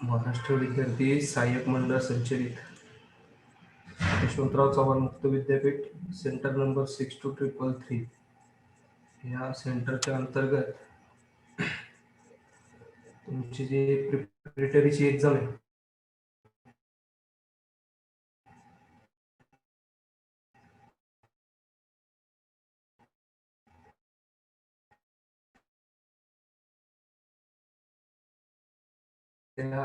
महाराष्ट्र विद्यार्थी सहाय्यक मंडळ संचलित यशवंतराव चव्हाण मुक्त विद्यापीठ सेंटर नंबर 6233 या सेंटरच्या अंतर्गत तुमची जी प्रिपरेटरीची एक्झाम आहे त्या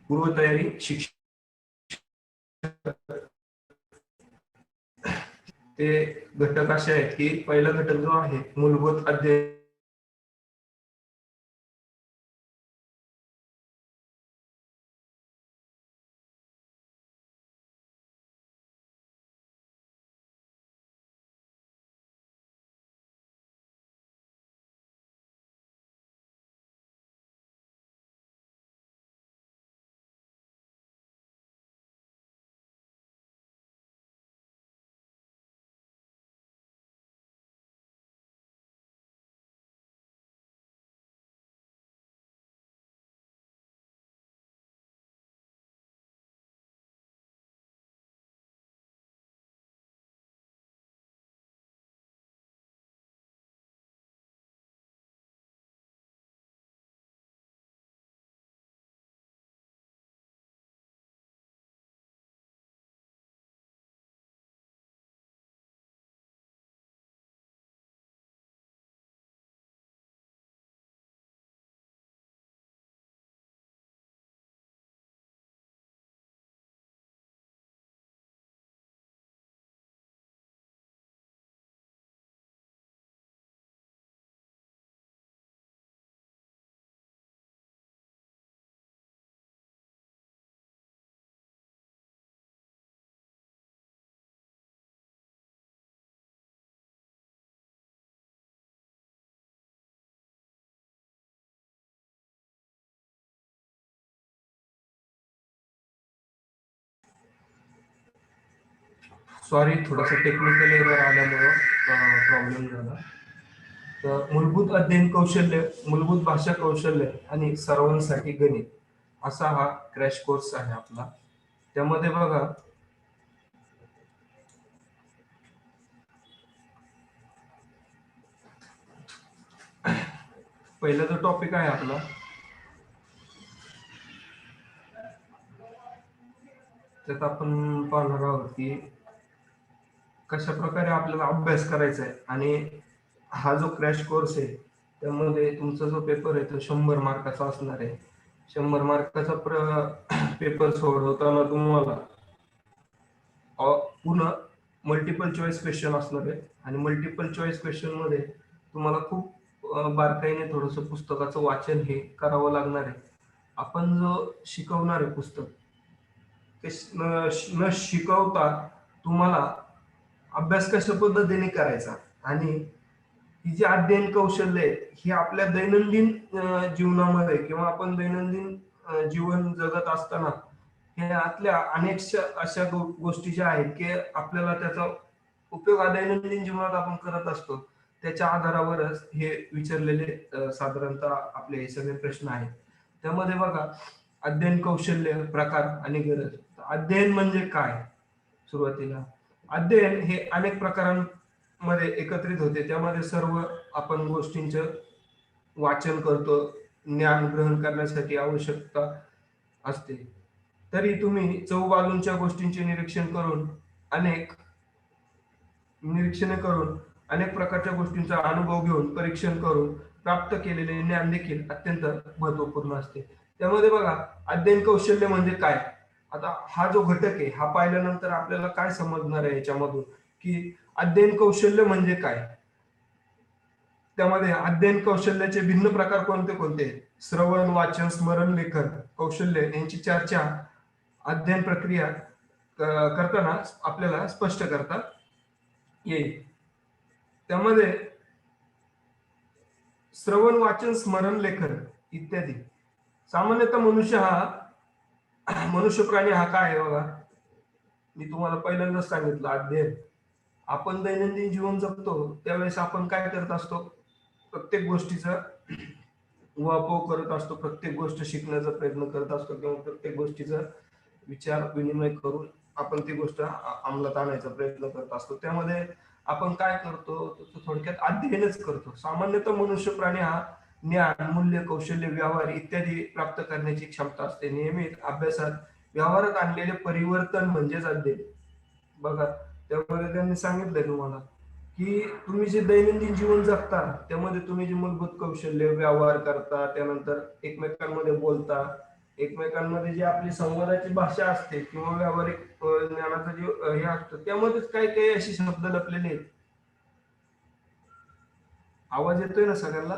पूर्वतयारी शिक्षण ते घटक असे आहेत की पहिला घटक जो आहे मूलभूत अध्ययन सॉरी थोडासा टेक्निकल एरर आल्यामुळं प्रॉब्लेम झाला. तर मूलभूत अध्ययन कौशल्य, मूलभूत भाषा कौशल्य आणि सर्वांसाठी गणित असा हा क्रॅश कोर्स आहे आपला. त्यामध्ये बघा पहिला जो टॉपिक आहे आपला त्यात आपण पाहणार आहोत की कशा प्रकारे आपल्याला अभ्यास करायचा आहे. आणि हा जो क्रॅश कोर्स आहे त्यामध्ये तुमचा जो पेपर आहे तो 100 मार्काचा असणार आहे. 100 मार्काचा पेपर सोडवताना तुम्हाला पूर्ण मल्टिपल चॉईस क्वेश्चन असणार आहे. आणि मल्टिपल चॉईस क्वेश्चन मध्ये तुम्हाला खूप बारकाईने थोडस पुस्तकाचं वाचन हे करावं लागणार आहे. आपण जो शिकवणार आहे पुस्तक ते न शिकवता तुम्हाला अभ्यास कशा पद्धतीने करायचा आणि ही जी अध्ययन कौशल्य आहे ही आपल्या दैनंदिन जीवनामध्ये किंवा आपण दैनंदिन जीवन जगत असताना हे आतल्या अनेक अशा गोष्टी ज्या आहेत की आपल्याला त्याचा उपयोग दैनंदिन जीवनात आपण करत असतो. त्याच्या आधारावरच हे विचारलेले साधारणतः आपले हे सगळे प्रश्न आहेत. त्यामध्ये बघा अध्ययन कौशल्य, प्रकार आणि गरज. अध्ययन म्हणजे काय? सुरुवातीला अध्ययन हे अनेक प्रकारांमध्ये एकत्रित होते. त्यामध्ये सर्व आपण गोष्टींचं वाचन करतो, ज्ञान ग्रहण करण्यासाठी आवश्यकता असते. तरी तुम्ही चौबाजूंच्या गोष्टींचे निरीक्षणे करून अनेक प्रकारच्या गोष्टींचा अनुभव घेऊन परीक्षण करून प्राप्त केलेले ज्ञान देखील अत्यंत महत्वपूर्ण असते. त्यामध्ये बघा अध्ययन कौशल्य म्हणजे काय. आता हा जो घटक आहे हा पाहिल्यानंतर आपल्याला काय समजणार आहे याच्यामधून की अध्ययन कौशल्य म्हणजे काय. त्यामध्ये अध्ययन कौशल्याचे भिन्न प्रकार कोणते कोणते. श्रवण, वाचन, स्मरण, लेखन कौशल्य यांची चर्चा अध्ययन प्रक्रिया करताना आपल्याला स्पष्ट करता येईल. त्यामध्ये श्रवण, वाचन, स्मरण, लेखन इत्यादी. सामान्यतः मनुष्य हा मनुष्य प्राणी हा काय आहे बघा, मी तुम्हाला पहिल्यांदाच सांगितलं अध्ययन. आपण दैनंदिन जीवन जगतो त्यावेळेस आपण काय करत असतो, प्रत्येक गोष्टीचा उहापोह करत असतो, प्रत्येक गोष्ट शिकण्याचा प्रयत्न करत असतो किंवा प्रत्येक गोष्टीचा विचार विनिमय करून आपण ती गोष्ट अंमलात आणायचा प्रयत्न करत असतो. त्यामध्ये आपण काय करतो, तर थोडक्यात अध्ययनच करतो. सामान्यतः मनुष्य प्राणी हा ज्ञान, मूल्य, कौशल्य, व्यवहार इत्यादी प्राप्त करण्याची क्षमता असते. नियमित अभ्यासात व्यवहारात आणलेले परिवर्तन म्हणजेच अध्ययन. बघा, त्यामध्ये त्यांनी सांगितलंय तुम्हाला की तुम्ही जे दैनंदिन जीवन जगता त्यामध्ये तुम्ही जे मूलभूत कौशल्य व्यवहार करता, त्यानंतर एकमेकांमध्ये बोलता, एकमेकांमध्ये जी आपली संवादाची भाषा असते किंवा व्यावहारिक ज्ञानाचं जे हे असतं त्यामध्येच काही काही अशी शब्द लपलेले आहेत. आवाज येतोय ना सगळ्यांना?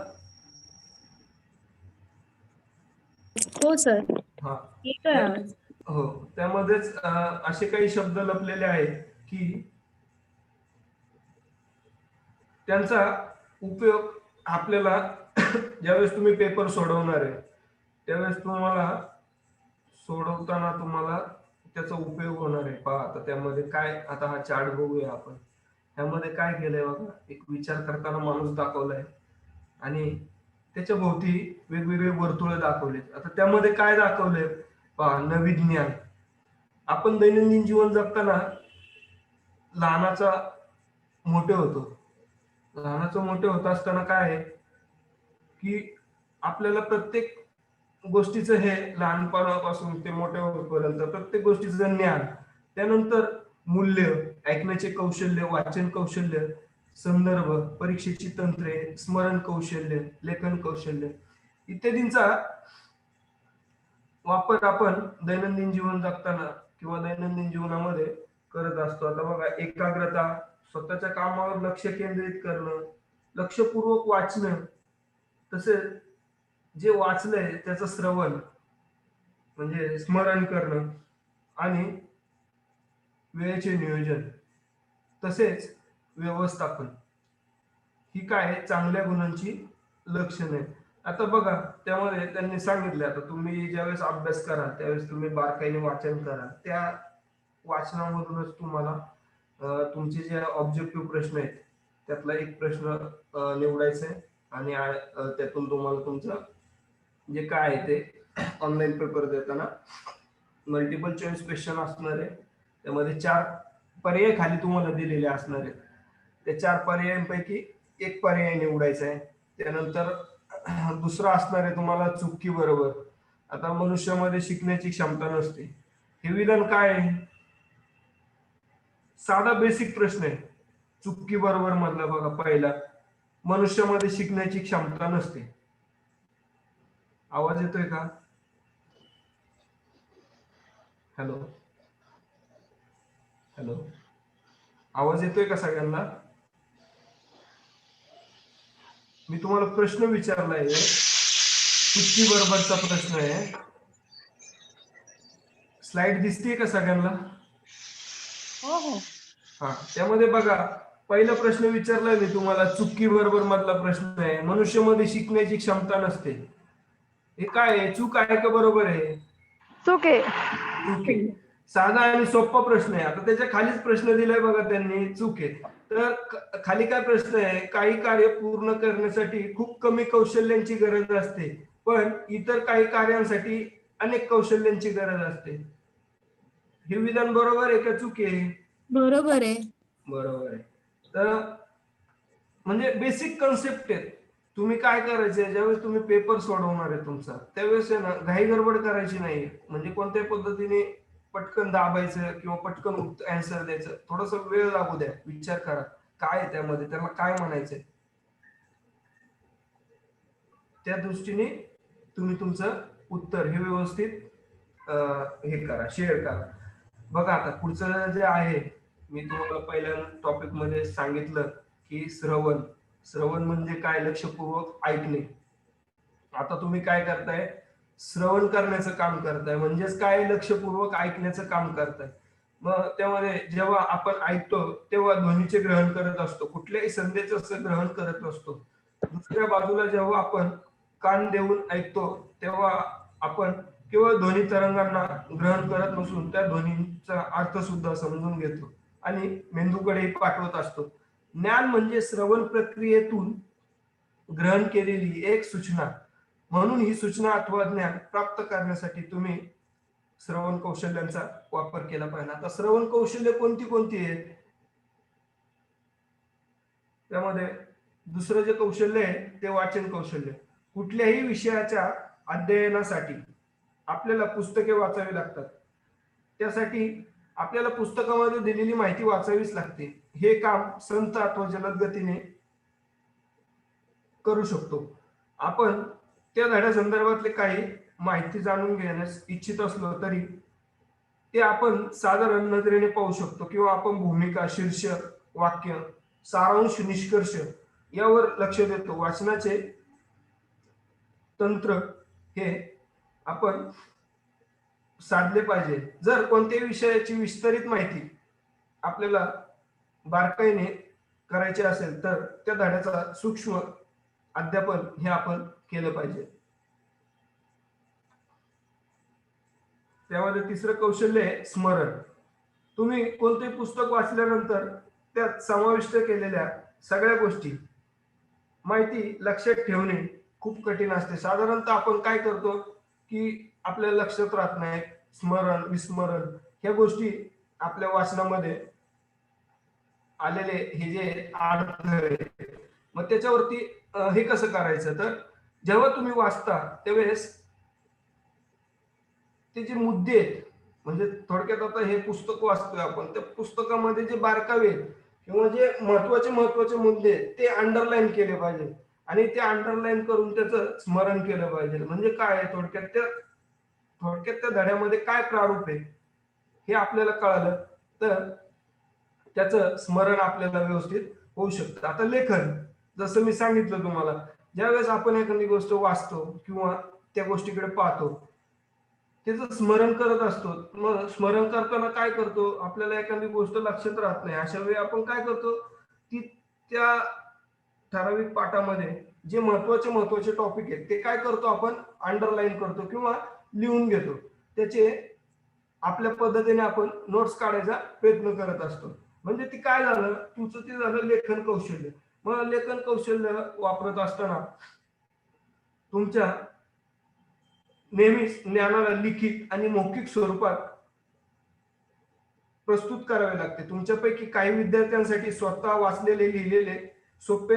हो सर, हा. येतोय त्या- आवाज. हो, त्यामध्येच असे काही शब्द लपलेले आहेत की त्यांचा उपयोग आपल्याला ज्यावेळेस तुम्ही पेपर सोडवणार आहे त्यावेळेस तुम्हाला सोडवताना तुम्हाला त्याचा उपयोग होणार आहे. पहा आता त्यामध्ये काय, आता हा चार्ट बघूया आपण. ह्यामध्ये काय केलंय बघा, एक विचार करताना माणूस दाखवलाय आणि त्याच्या भोवती वेगवेगळे वर्तुळ दाखवलेत. आता त्यामध्ये काय दाखवलंय पहा, नवी ज्ञान. आपण दैनंदिन जीवन जगताना लहानाचा मोठे होतो. लहानाचं मोठे होत असताना काय आहे की आपल्याला प्रत्येक गोष्टीचं हे लहानपणापासून ते मोठ्या होईपर्यंत प्रत्येक गोष्टीचं ज्ञान, त्यानंतर मूल्य, ऐकण्याचे कौशल्य, वाचन कौशल्य, संदर्भ, परीक्षेची तंत्रे, स्मरण कौशल्य, लेखन कौशल्य इत्यादींचा वापर आपण दैनंदिन जीवन जगताना किंवा दैनंदिन जीवनामध्ये करत असतो. आता बघा, एकाग्रता, स्वतःच्या कामावर लक्ष केंद्रित करणं, लक्षपूर्वक वाचणं, तसेच जे वाचलंय त्याचं श्रवण म्हणजे स्मरण करणं आणि वेळेचे नियोजन, तसेच व्यवस्थापन, ही काय चांगल्या गुणांची लक्षणे आहेत. आता बघा, त्यामध्ये त्यांनी सांगितले, आता तुम्ही ज्यावेळेस अभ्यास कराल त्यावेळेस तुम्ही बारकाईने वाचन कराल. त्या वाचनामधूनच तुम्हाला तुमचे जे ऑब्जेक्टिव्ह प्रश्न आहेत त्यातला एक प्रश्न निवडायचा आहे आणि त्यातून तुम्हाला तुमचं जे काय आहे ते ऑनलाईन पेपर देताना मल्टिपल चॉईस क्वेश्चन असणार आहे. त्यामध्ये 4 पर्याय खाली तुम्हाला दिलेले असणार आहेत. त्या 4 पर्यायांपैकी एक पर्याय निवडायचा आहे. त्यानंतर दुसरा असणार आहे तुम्हाला चुकी बरोबर. आता मनुष्यामध्ये शिकण्याची क्षमता नसते, हे विधान काय आहे? साधा बेसिक प्रश्न आहे. चुकी बरोबर मधला बघा पहिला, मनुष्यामध्ये शिकण्याची क्षमता नसते. आवाज येतोय का? हॅलो हॅलो, आवाज येतोय का सगळ्यांना? मी तुम्हाला प्रश्न विचारलाय, चुकी बरोबरचा प्रश्न आहे. स्लाइड दिसतीये का सगळ्यांना? हो हो. हा, त्यामध्ये बघा, पहिला प्रश्न विचारलाय मी तुम्हाला, चुकी बरोबर मधला प्रश्न आहे, मनुष्यामध्ये शिकण्याची क्षमता नसते. हे काय आहे, चूक आहे का बरोबर आहे? चूक आहे. चूक आहे. साधा आणि सोपा प्रश्न आहे. आता त्याच्या खालीच प्रश्न दिलाय बघा त्यांनी, चूक आहे. तर खाली काय प्रश्न आहे, काही कार्य पूर्ण करण्यासाठी खूप कमी कौशल्यांची गरज असते, पण इतर काही कार्यांसाठी अनेक कौशल्यांची गरज असते. हे विधान बरोबर आहे का चूक आहे? बरोबर आहे. बरोबर आहे. तर म्हणजे बेसिक कन्सेप्ट आहे. तुम्ही काय करायचंय, ज्यावेळेस तुम्ही पेपर सोडवणार आहे तुमचा त्यावेळेस आहे ना, घाई गडबड करायची नाही. म्हणजे कोणत्याही पद्धतीने पटकन दाबायचं किंवा पटकन आन्सर द्यायचं, थोडस वेळ लागू द्या, विचार करा काय आहे त्यामध्ये, त्याला काय म्हणायचंय, त्या दृष्टीने तुम्ही तुमचं उत्तर हे व्यवस्थित हे करा, शेअर करा. बघा, आता पुढचं जे आहे, मी तुम्हाला पहिल्या टॉपिक मध्ये सांगितलं की श्रवण. श्रवण म्हणजे काय, लक्षपूर्वक ऐकणे. आता तुम्ही काय करताय, श्रवण करण्याचं काम करताय, म्हणजेच काय, लक्षपूर्वक ऐकण्याचं काम करताय. मग त्यामध्ये जेव्हा आपण ऐकतो तेव्हा ध्वनीचे ग्रहण करत असतो, कुठल्याही संदेशाचं असं ग्रहण करत असतो. दुसऱ्या बाजूला जेव्हा आपण कान देऊन ऐकतो तेव्हा आपण केवळ ध्वनी तरंगांना ग्रहण करत नसून त्या ध्वनींचा अर्थ सुद्धा समजून घेतो आणि मेंदूकडे पाठवत असतो. ज्ञान म्हणजे श्रवण प्रक्रियेतून ग्रहण केलेली एक सूचना. म्हणून ही सूचना अथवा ज्ञान प्राप्त करण्यासाठी तुम्ही श्रवण कौशल्यांचा वापर केला पाहिजे. आता श्रवण कौशल्य कोणती कोणती आहेत? त्यामध्ये दुसरं जे कौशल्य आहे ते वाचन कौशल्य. कुठल्याही विषयाच्या अध्ययनासाठी आपल्याला पुस्तके वाचावी लागतात. त्यासाठी आपल्याला पुस्तकामध्ये दिलेली माहिती वाचावीच लागते. हे काम संत अथवा जलद गतीने करू शकतो. आपण त्या धड्या संदर्भातले काही माहिती जाणून घेण्यास इच्छित असलो तरी ते आपण साधारण नजरेने पाहू शकतो किंवा आपण भूमिका, शीर्षक, वाक्य, सारांश, निष्कर्ष यावर लक्ष देतो. वाचनाचे तंत्र हे आपण साधले पाहिजे. जर कोणत्याही विषयाची विस्तारित माहिती आपल्याला बारकाईने करायची असेल तर त्या धड्याचा सूक्ष्म अध्यापन हे आपण केलं पाहिजे. त्यामध्ये तिसरं कौशल्य आहे स्मरण. तुम्ही कोणतेही पुस्तक वाचल्यानंतर त्यात समाविष्ट केलेल्या सगळ्या गोष्टी माहिती लक्षात ठेवणे खूप कठीण असते. साधारणतः आपण काय करतो की आपल्या लक्षात राहत नाही. स्मरण, विस्मरण ह्या गोष्टी आपल्या वाचनामध्ये आलेले हे जे अडथळे, मग त्याच्यावरती हे कसं करायचं, तर जेव्हा तुम्ही वाचता त्यावेळेस ते जे मुद्दे आहेत, म्हणजे थोडक्यात आता हे पुस्तक वाचतोय आपण, त्या पुस्तकामध्ये जे बारकावे आहेत किंवा जे महत्वाचे मुद्दे आहेत ते अंडरलाईन केले पाहिजे आणि ते अंडरलाईन करून त्याचं स्मरण केलं पाहिजे. म्हणजे काय आहे, थोडक्यात त्या धड्यामध्ये काय प्रारूप आहे हे आपल्याला कळालं तर त्याचं स्मरण आपल्याला व्यवस्थित होऊ शकतं. आता लेखन, जसं मी सांगितलं तुम्हाला, ज्यावेळेस आपण एखादी गोष्ट वाचतो किंवा त्या गोष्टीकडे पाहतो त्याचं स्मरण करत असतो. मग स्मरण करताना काय करतो, आपल्याला एखादी गोष्ट लक्षात राहत नाही, अशा वेळी आपण काय करतो की त्या ठराविक पाठामध्ये जे महत्वाचे टॉपिक आहेत ते काय करतो, आपण अंडरलाईन करतो किंवा लिहून घेतो. त्याचे आपल्या पद्धतीने आपण नोट्स काढायचा प्रयत्न करत असतो. म्हणजे ती काय झालं, तुमचं ते झालं लेखन कौशल्य. मग लेखन कौशल्य वापरत असताना तुमच्या नेहमीच ज्ञानाला लिखित आणि मौखिक स्वरूपात प्रस्तुत करावे लागते. तुमच्यापैकी काही विद्यार्थ्यांसाठी स्वतः वाचलेले लिहिलेले सोपे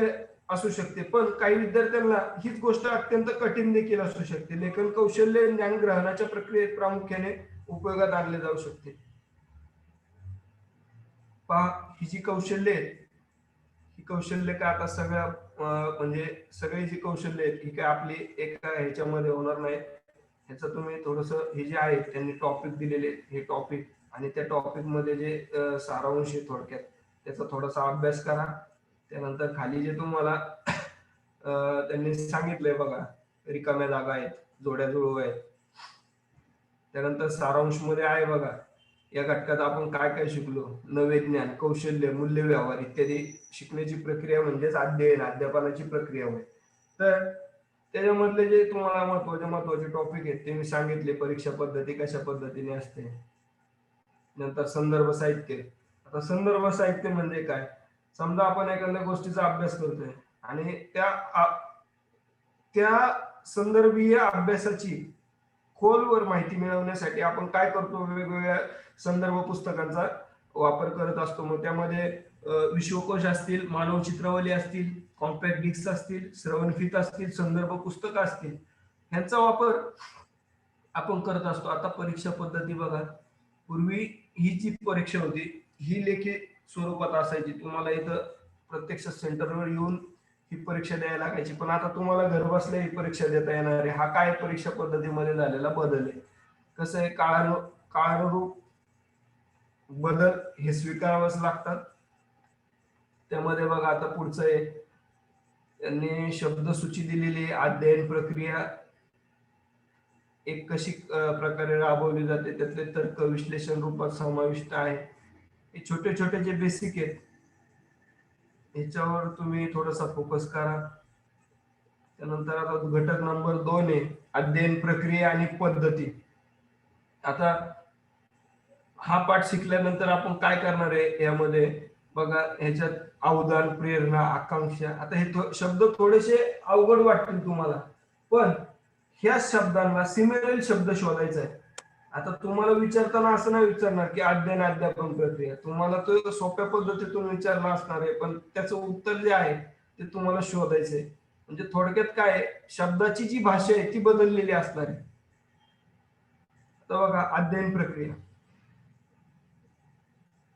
असू शकते, पण काही विद्यार्थ्यांना हीच गोष्ट अत्यंत कठीण देखील असू शकते. लेखन कौशल्य ज्ञान ग्रहणाच्या प्रक्रियेत प्रामुख्याने उपयोगात आणले जाऊ शकते. पहा, ही जी कौशल्य आहेत, ही कौशल्य काय आता सगळ्या म्हणजे सगळी जी कौशल्य आहेत ही काय आपली एका ह्याच्यामध्ये होणार नाही. ह्याचं तुम्ही थोडस हे जे आहे त्यांनी टॉपिक दिलेले, हे टॉपिक आणि त्या टॉपिक मध्ये जे सारांश आहे थोडक्यात त्याचा थोडासा अभ्यास करा. त्यानंतर खाली जे तुम्हाला त्यांनी सांगितलंय बघा, रिकाम्या जागा आहेत, जोड्या जुळव आहेत. त्यानंतर सारांश मध्ये आहे बघा, या घटकात आपण काय काय शिकलो, नवे ज्ञान, कौशल्य, मूल्य व्यवहार इत्यादी शिकण्याची प्रक्रिया म्हणजेच अध्ययन, अध्यापनाची प्रक्रिया होय. तर त्याच्यामधले जे तुम्हाला महत्वाचे टॉपिक आहेत ते मी सांगितले. परीक्षा पद्धती कशा पद्धतीने असते. नंतर संदर्भ साहित्य. आता संदर्भ साहित्य म्हणजे काय, समजा आपण एखाद्या गोष्टीचा अभ्यास करतोय आणि त्या संदर्भीय अभ्यासाची खोलवर माहिती मिळवण्यासाठी आपण काय करतो, वेगवेगळ्या संदर्भ पुस्तकांचा वापर करत असतो. मग त्यामध्ये विश्वकोश असतील, मानव चित्रावली असतील, कॉम्पॅक्ट डिस्क असतील, श्रवणफीत असतील, संदर्भ पुस्तकं असतील, ह्यांचा वापर आपण करत असतो. आता परीक्षा पद्धती बघा, पूर्वी ही जी परीक्षा होती ही लेखी स्वरूपात असायची. तुम्हाला इथं प्रत्यक्ष सेंटरवर येऊन ही परीक्षा द्यायला लागायची, पण आता तुम्हाला घर बसल्या ही परीक्षा देता येणार आहे. हा काय परीक्षा पद्धतीमध्ये झालेला बदल आहे. कसं आहे, काळानुरूप बदल हे स्वीकारावंच लागतात. त्यामध्ये बघा आता पुढचं आहे, त्यांनी शब्दसूची दिलेली, अध्ययन प्रक्रिया एक कशी प्रकारे राबवली जाते, त्यातले तर्क विश्लेषण रूपात समाविष्ट आहे. हे छोटे जे बेसिक आहेत ह्याच्यावर तुम्ही थोडासा फोकस करा. त्यानंतर आता घटक नंबर 2 आहे अध्ययन प्रक्रिया आणि पद्धती. आता हा पाठ शिकल्यानंतर आपण काय करणार आहे यामध्ये बघा, ह्याच्यात अवदान, प्रेरणा, आकांक्षा. आता हे शब्द थोडेसे अवघड वाटतील तुम्हाला, पण ह्या शब्दांना सिमिलर शब्द शोधायचा आहे. आता तुम्हाला विचारताना असं नाही विचारणार की अध्ययन अध्यापन प्रक्रिया, तुम्हाला तो सोप्या पद्धतीतून विचारला असणार आहे, पण त्याचं उत्तर जे आहे ते तुम्हाला शोधायचंय. म्हणजे थोडक्यात काय आहे, शब्दाची जी भाषा आहे ती बदललेली असणार आहे. तर बघा, अध्ययन प्रक्रिया.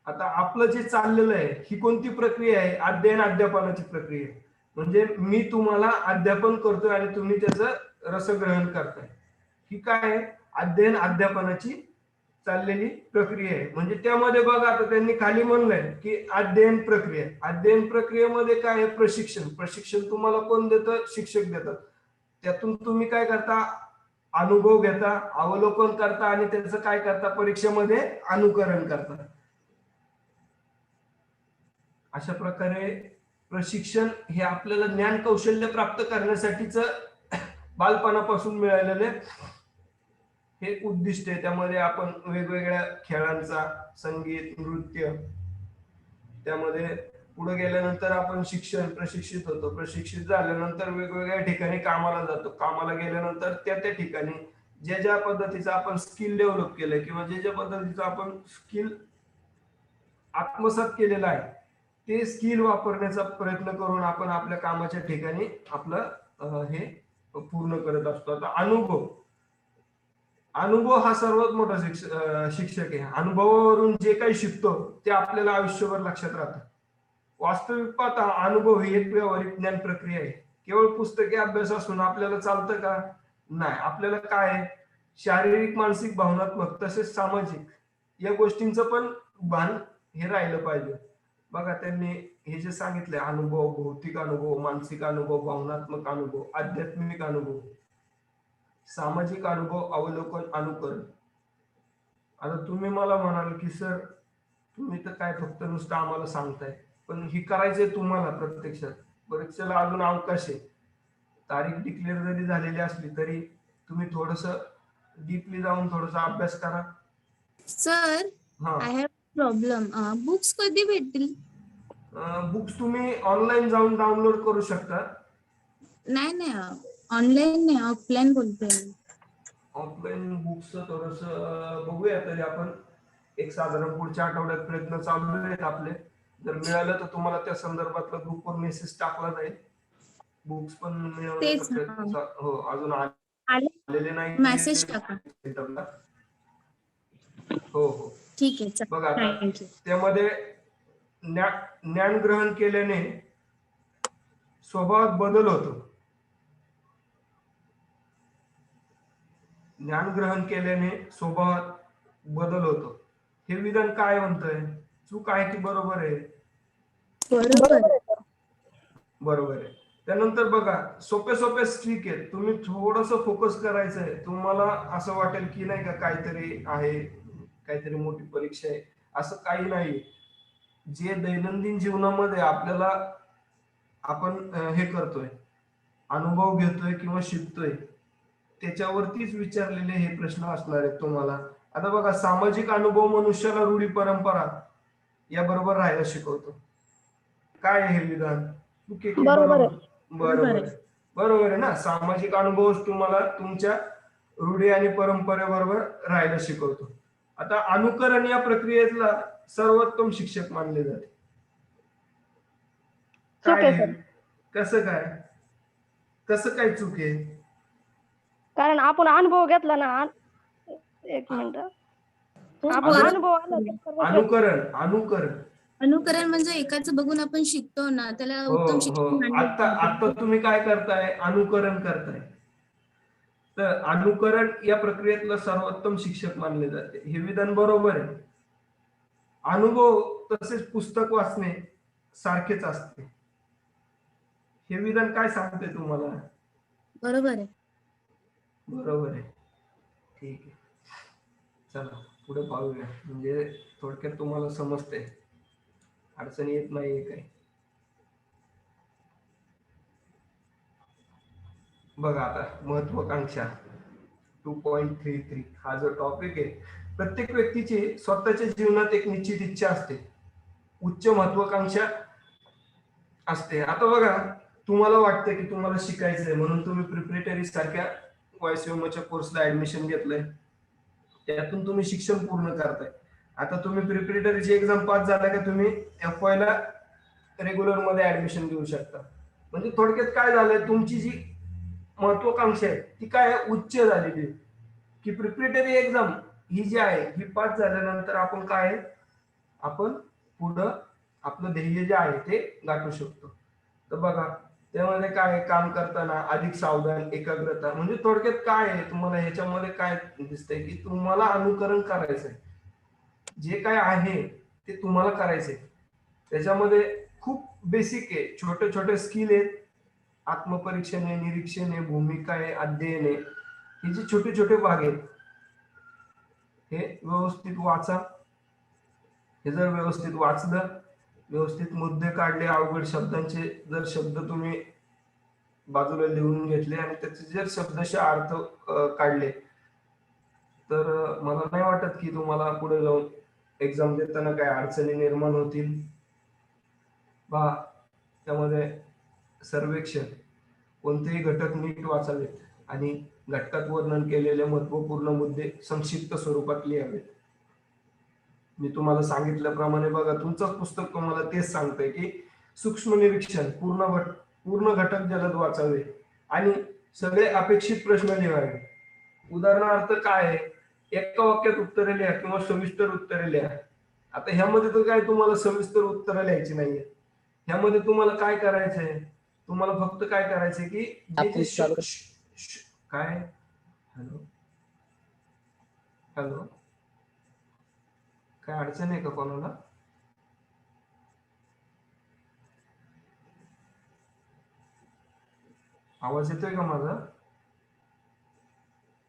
आता आपलं जे चाललेलं आहे ही कोणती प्रक्रिया आहे? अध्ययन अध्यापनाची प्रक्रिया. म्हणजे मी तुम्हाला अध्यापन करतोय आणि तुम्ही त्याचं रसग्रहण करताय. ही काय आहे? अध्ययन अध्यापनाची चाललेली प्रक्रिया आहे. म्हणजे त्यामध्ये बघा, आता त्यांनी खाली म्हणलंय की अध्ययन प्रक्रिया. अध्ययन प्रक्रियेमध्ये काय आहे? प्रशिक्षण. प्रशिक्षण तुम्हाला कोण देतं? शिक्षक देतात. त्यातून तुम्ही काय करता? अनुभव घेता, अवलोकन करता आणि त्याचं काय करता? परीक्षेमध्ये अनुकरण करता. अशा प्रकारे प्रशिक्षण हे आपल्याला ज्ञान कौशल्य प्राप्त करण्यासाठीच बालपणापासून मिळालेले हे उद्दिष्ट आहे. त्यामध्ये आपण वेगवेगळ्या खेळांचा, संगीत, नृत्य, त्यामध्ये पुढे गेल्यानंतर आपण प्रशिक्षित होतो. प्रशिक्षित झाल्यानंतर वेगवेगळ्या ठिकाणी कामाला जातो. कामाला गेल्यानंतर त्या ठिकाणी ज्या पद्धतीचं आपण स्किल डेव्हलप केलंय किंवा ज्या पद्धतीचं आपण स्किल आत्मसात केलेलं आहे, ते स्किल वापरण्याचा प्रयत्न करून आपण आपल्या कामाच्या ठिकाणी आपलं हे पूर्ण करत असतो. आता अनुभव हा सर्वात मोठा शिक्षक आहे. अनुभवावरून जे काही शिकतो ते आपल्याला आयुष्यभर लक्षात राहतं. वास्तविक पाहता अनुभव ही एक व्यावहारिक ज्ञान प्रक्रिया आहे. केवळ पुस्तकी अभ्यास असून आपल्याला चालतं का? नाही. आपल्याला काय, शारीरिक, मानसिक, भावनात्मक तसेच सामाजिक या गोष्टींचं पण भान हे राहिलं पाहिजे. बघा, त्यांनी हे जे सांगितलंय, अनुभव, भौतिक अनुभव, मानसिक अनुभव, भावनात्मक अनुभव, आध्यात्मिक अनुभव, सामाजिक अनुभव, अवलोकन, अनुकरण. आता तुम्ही मला म्हणाल की सर, तुम्ही तर काय फक्त नुसतं आम्हाला सांगताय, पण ही करायचंय तुम्हाला प्रत्यक्षात. परीक्षेला अजून अवकाश आहे. तारीख डिक्लेअर जरी झालेली असली तरी तुम्ही थोडस डीपली जाऊन थोडासा अभ्यास करा. सर, हा, आय हॅव प्रॉब्लेम. बुक्स कधी भेटतील? बुक्स तुम्ही ऑनलाईन जाऊन डाउनलोड करू शकता. नाही नाही, ऑनलाईन नाही, ऑफलाईन बोलतोय. ऑफलाईन बुक्स थोडस बघूया तरी आपण. एक साधारण पुढच्या आठवड्यात प्रयत्न चालू आहेत आपले. जर मिळालं तर तुम्हाला त्या संदर्भातला ग्रुपवर मेसेज टाकला जाईल. बुक्स पण मिळवण्याचा तेच प्रयत्न हो, अजून आले, आलेले नाही मेसेज टाका. सेंटरला. हो हो, ठीक आहे, बघा आता थँक्यू. त्यामध्ये ज्ञान ग्रहण केल्याने स्वभावात बदल होतो. ज्ञान ग्रहण केल्याने स्वभावात बदल होतो. हे विधान काय म्हणतंय? चूक आहे की बरोबर आहे? बरोबर. बरोबर आहे. त्यानंतर बघा, सोपे स्ट्रिक आहेत. तुम्ही थोडस फोकस करायचं आहे. तुम्हाला असं वाटेल की नाही का काहीतरी आहे, काहीतरी मोठी परीक्षा आहे, असं काही नाही. जे दैनंदिन जीवनामध्ये आपल्याला आपण हे करतोय, अनुभव घेतोय किंवा शिकतोय, त्याच्यावरतीच विचारलेले हे प्रश्न असणार आहेत तुम्हाला. आता बघा, सामाजिक अनुभव मनुष्याला रूढी परंपरा या बरोबर राहायला शिकवतो. काय आहे हे विधान? चुकी की बरोबर? बरोबर आहे. बरोबर आहे ना. सामाजिक अनुभव तुम्हाला तुमच्या रूढी आणि परंपरेबरोबर राहायला शिकवतो. आता अनुकरण या प्रक्रियेतला सर्वोत्तम शिक्षक मानले जाते. काय आहे? कसं काय? कसं काय चूक आहे? कारण आपण अनुभव घेतला ना. एक मिनिट. आपण अनुभव अनुकरण अनुकरण म्हणजे एकाच बघून आपण शिकतो ना, त्याला हो उत्तम हो, शिक्षण मानले आता जाते. तुम्ही काय करताय? अनुकरण करताय. तर अनुकरण या प्रक्रियेतलं सर्वोत्तम शिक्षक मानले जाते. हे विधान बरोबर आहे. अनुभव तसेच पुस्तक वाचणे सारखेच असते. हे विधान काय सांगते तुम्हाला? बरोबर आहे. बरोबर आहे. ठीक आहे, चला पुढे पाहूया. म्हणजे थोडक्यात तुम्हाला समजते, अडचणी येत नाहीये काही. बघा आता महत्वाकांक्षा 2.33 हा जो टॉपिक आहे, प्रत्येक व्यक्तीची स्वतःच्या जीवनात एक निश्चित इच्छा असते, उच्च महत्वाकांक्षा असते. आता बघा, तुम्हाला वाटतं की तुम्हाला शिकायचंय म्हणून तुम्ही प्रिपरेटरी सारख्या वायसीएमच्या कोर्सला ऍडमिशन घेतलंय, त्यातून तुम्ही शिक्षण पूर्ण करताय. आता तुम्ही प्रिपरेटरीची एक्झाम पास झाला का तुम्ही FY ला रेग्युलर मध्ये ऍडमिशन घेऊ शकता. म्हणजे थोडक्यात काय झालंय, तुमची जी महत्वाकांक्षा आहे ती काय आहे, उच्च झालेली आहे. की प्रिपरेटरी एक्झाम ही जी आहे ही पास झाल्यानंतर आपण काय आहे, आपण पुढं आपलं ध्येय जे आहे ते गाठू शकतो. तर बघा, त्यामध्ये काय आहे, काम करताना अधिक सावधान, एकाग्रता. म्हणजे थोडक्यात काय आहे, तुम्हाला ह्याच्यामध्ये काय दिसतंय की तुम्हाला अनुकरण करायचंय, जे काय आहे ते तुम्हाला करायचंय. त्याच्यामध्ये खूप बेसिक आहे, छोटे छोटे स्किल आहेत, आत्मपरीक्षण आहे, निरीक्षण आहे, भूमिका आहे, अध्ययन आहे. हे जे छोटे छोटे भाग आहेत हे व्यवस्थित वाचा. हे जर व्यवस्थित वाचलं, व्यवस्थित मुद्दे काढले, अवघड शब्दांचे जर शब्द तुम्ही बाजूला लिहून घेतले आणि त्याचे जर शब्दशः अर्थ काढले, तर मला नाही वाटत की तुम्हाला पुढे जाऊन एक्झाम देताना काही अडचणी निर्माण होतील. बा, त्यामध्ये सर्वेक्षण, कोणतेही घटक नीट वाचावेत आणि घटकात वर्णन केलेले महत्वपूर्ण मुद्दे संक्षिप्त स्वरूपात लिहावेत. मी तुम्हाला सांगितल्याप्रमाणे बघा, तुमचंच पुस्तक तुम्हाला तेच सांगतंय की सूक्ष्म निरीक्षण, पूर्ण घटक जलद वाचावे आणि सगळे अपेक्षित प्रश्न लिहावे. उदाहरणार्थ काय आहे, एका वाक्यात उत्तरे लिहा किंवा सविस्तर उत्तरे लिहा. आता ह्यामध्ये तर काय तुम्हाला सविस्तर उत्तरं लिहायची नाहीये. ह्यामध्ये तुम्हाला काय करायचंय, तुम्हाला फक्त काय करायचंय की जे जे काय, हॅलो हॅलो, काय अडचण आहे का कोणाला? आवाज येतोय का माझा?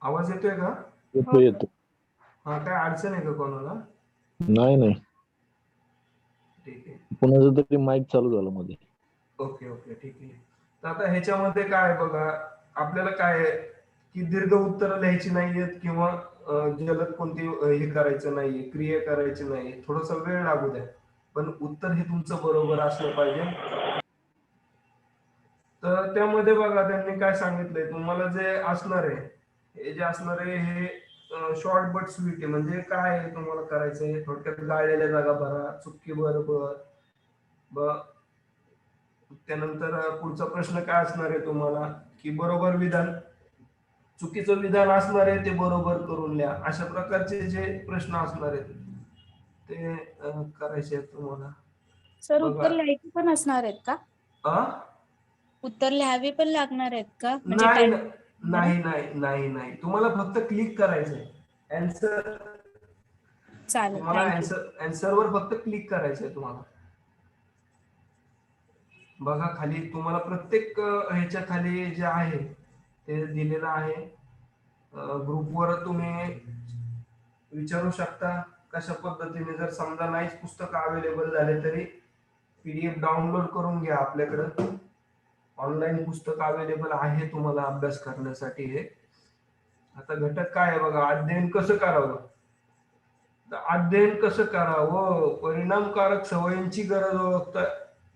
आवाज येतोय का? येतो येतो. हा, काय अडचण आहे का कोणाला? नाही नाही, ठीक आहे, कोणाचं तरी माईक चालू झालं मध्ये. ओके ओके, ठीक आहे. तर आता ह्याच्यामध्ये काय आहे बघा, आपल्याला काय आहे की दीर्घ उत्तरं लिहायची नाहीयेत किंवा जलद कोणती हे करायचं नाहीये, क्रिया करायची नाही, थोडासा वेळ लागू द्या, पण उत्तर हे तुमचं बरोबर असलं पाहिजे. तर त्यामध्ये बघा, त्यांनी काय सांगितलंय तुम्हाला, जे असणार आहे हे जे असणार आहे हे शॉर्ट बट स्वीट आहे. म्हणजे काय आहे तुम्हाला करायचंय, थोडक्यात गाळलेल्या जागा भरा, चुटकी बरोबर. त्यानंतर पुढचा प्रश्न काय असणार आहे तुम्हाला की बरोबर विधान, चुकीचं विधान असणार आहे ते बरोबर करून लिहा. अशा प्रकारचे जे प्रश्न असणार आहेत ते करायचे आहेत तुम्हाला. सर बघा, उत्तर लिहायची पण असणार आहेत का? आ उत्तर लिहावी पण लागणार आहेत का? म्हणजे नाही टाइप नाही नाही नाही नाही, तुम्हाला फक्त क्लिक करायचंय आन्सर. चालेल, तुम्हाला थँक्यू. आन्सरवर फक्त क्लिक करायचंय तुम्हाला. बघा, खाली तुम्हाला प्रत्येक ह्याच्या खाली जे आहे ते दिलेलं आहे. ग्रुपवर तुम्ही विचारू शकता कशा पद्धतीने, जर समजा नाहीच पुस्तक अवेलेबल झाले तरी PDF डाउनलोड करून घ्या. आपल्याकडं ऑनलाईन पुस्तक अवेलेबल आहे तुम्हाला अभ्यास करण्यासाठी. हे आता घटक काय आहे बघा, अध्ययन कसं करावं. अध्ययन कसं करावं, परिणामकारक सवयींची गरज ओळखता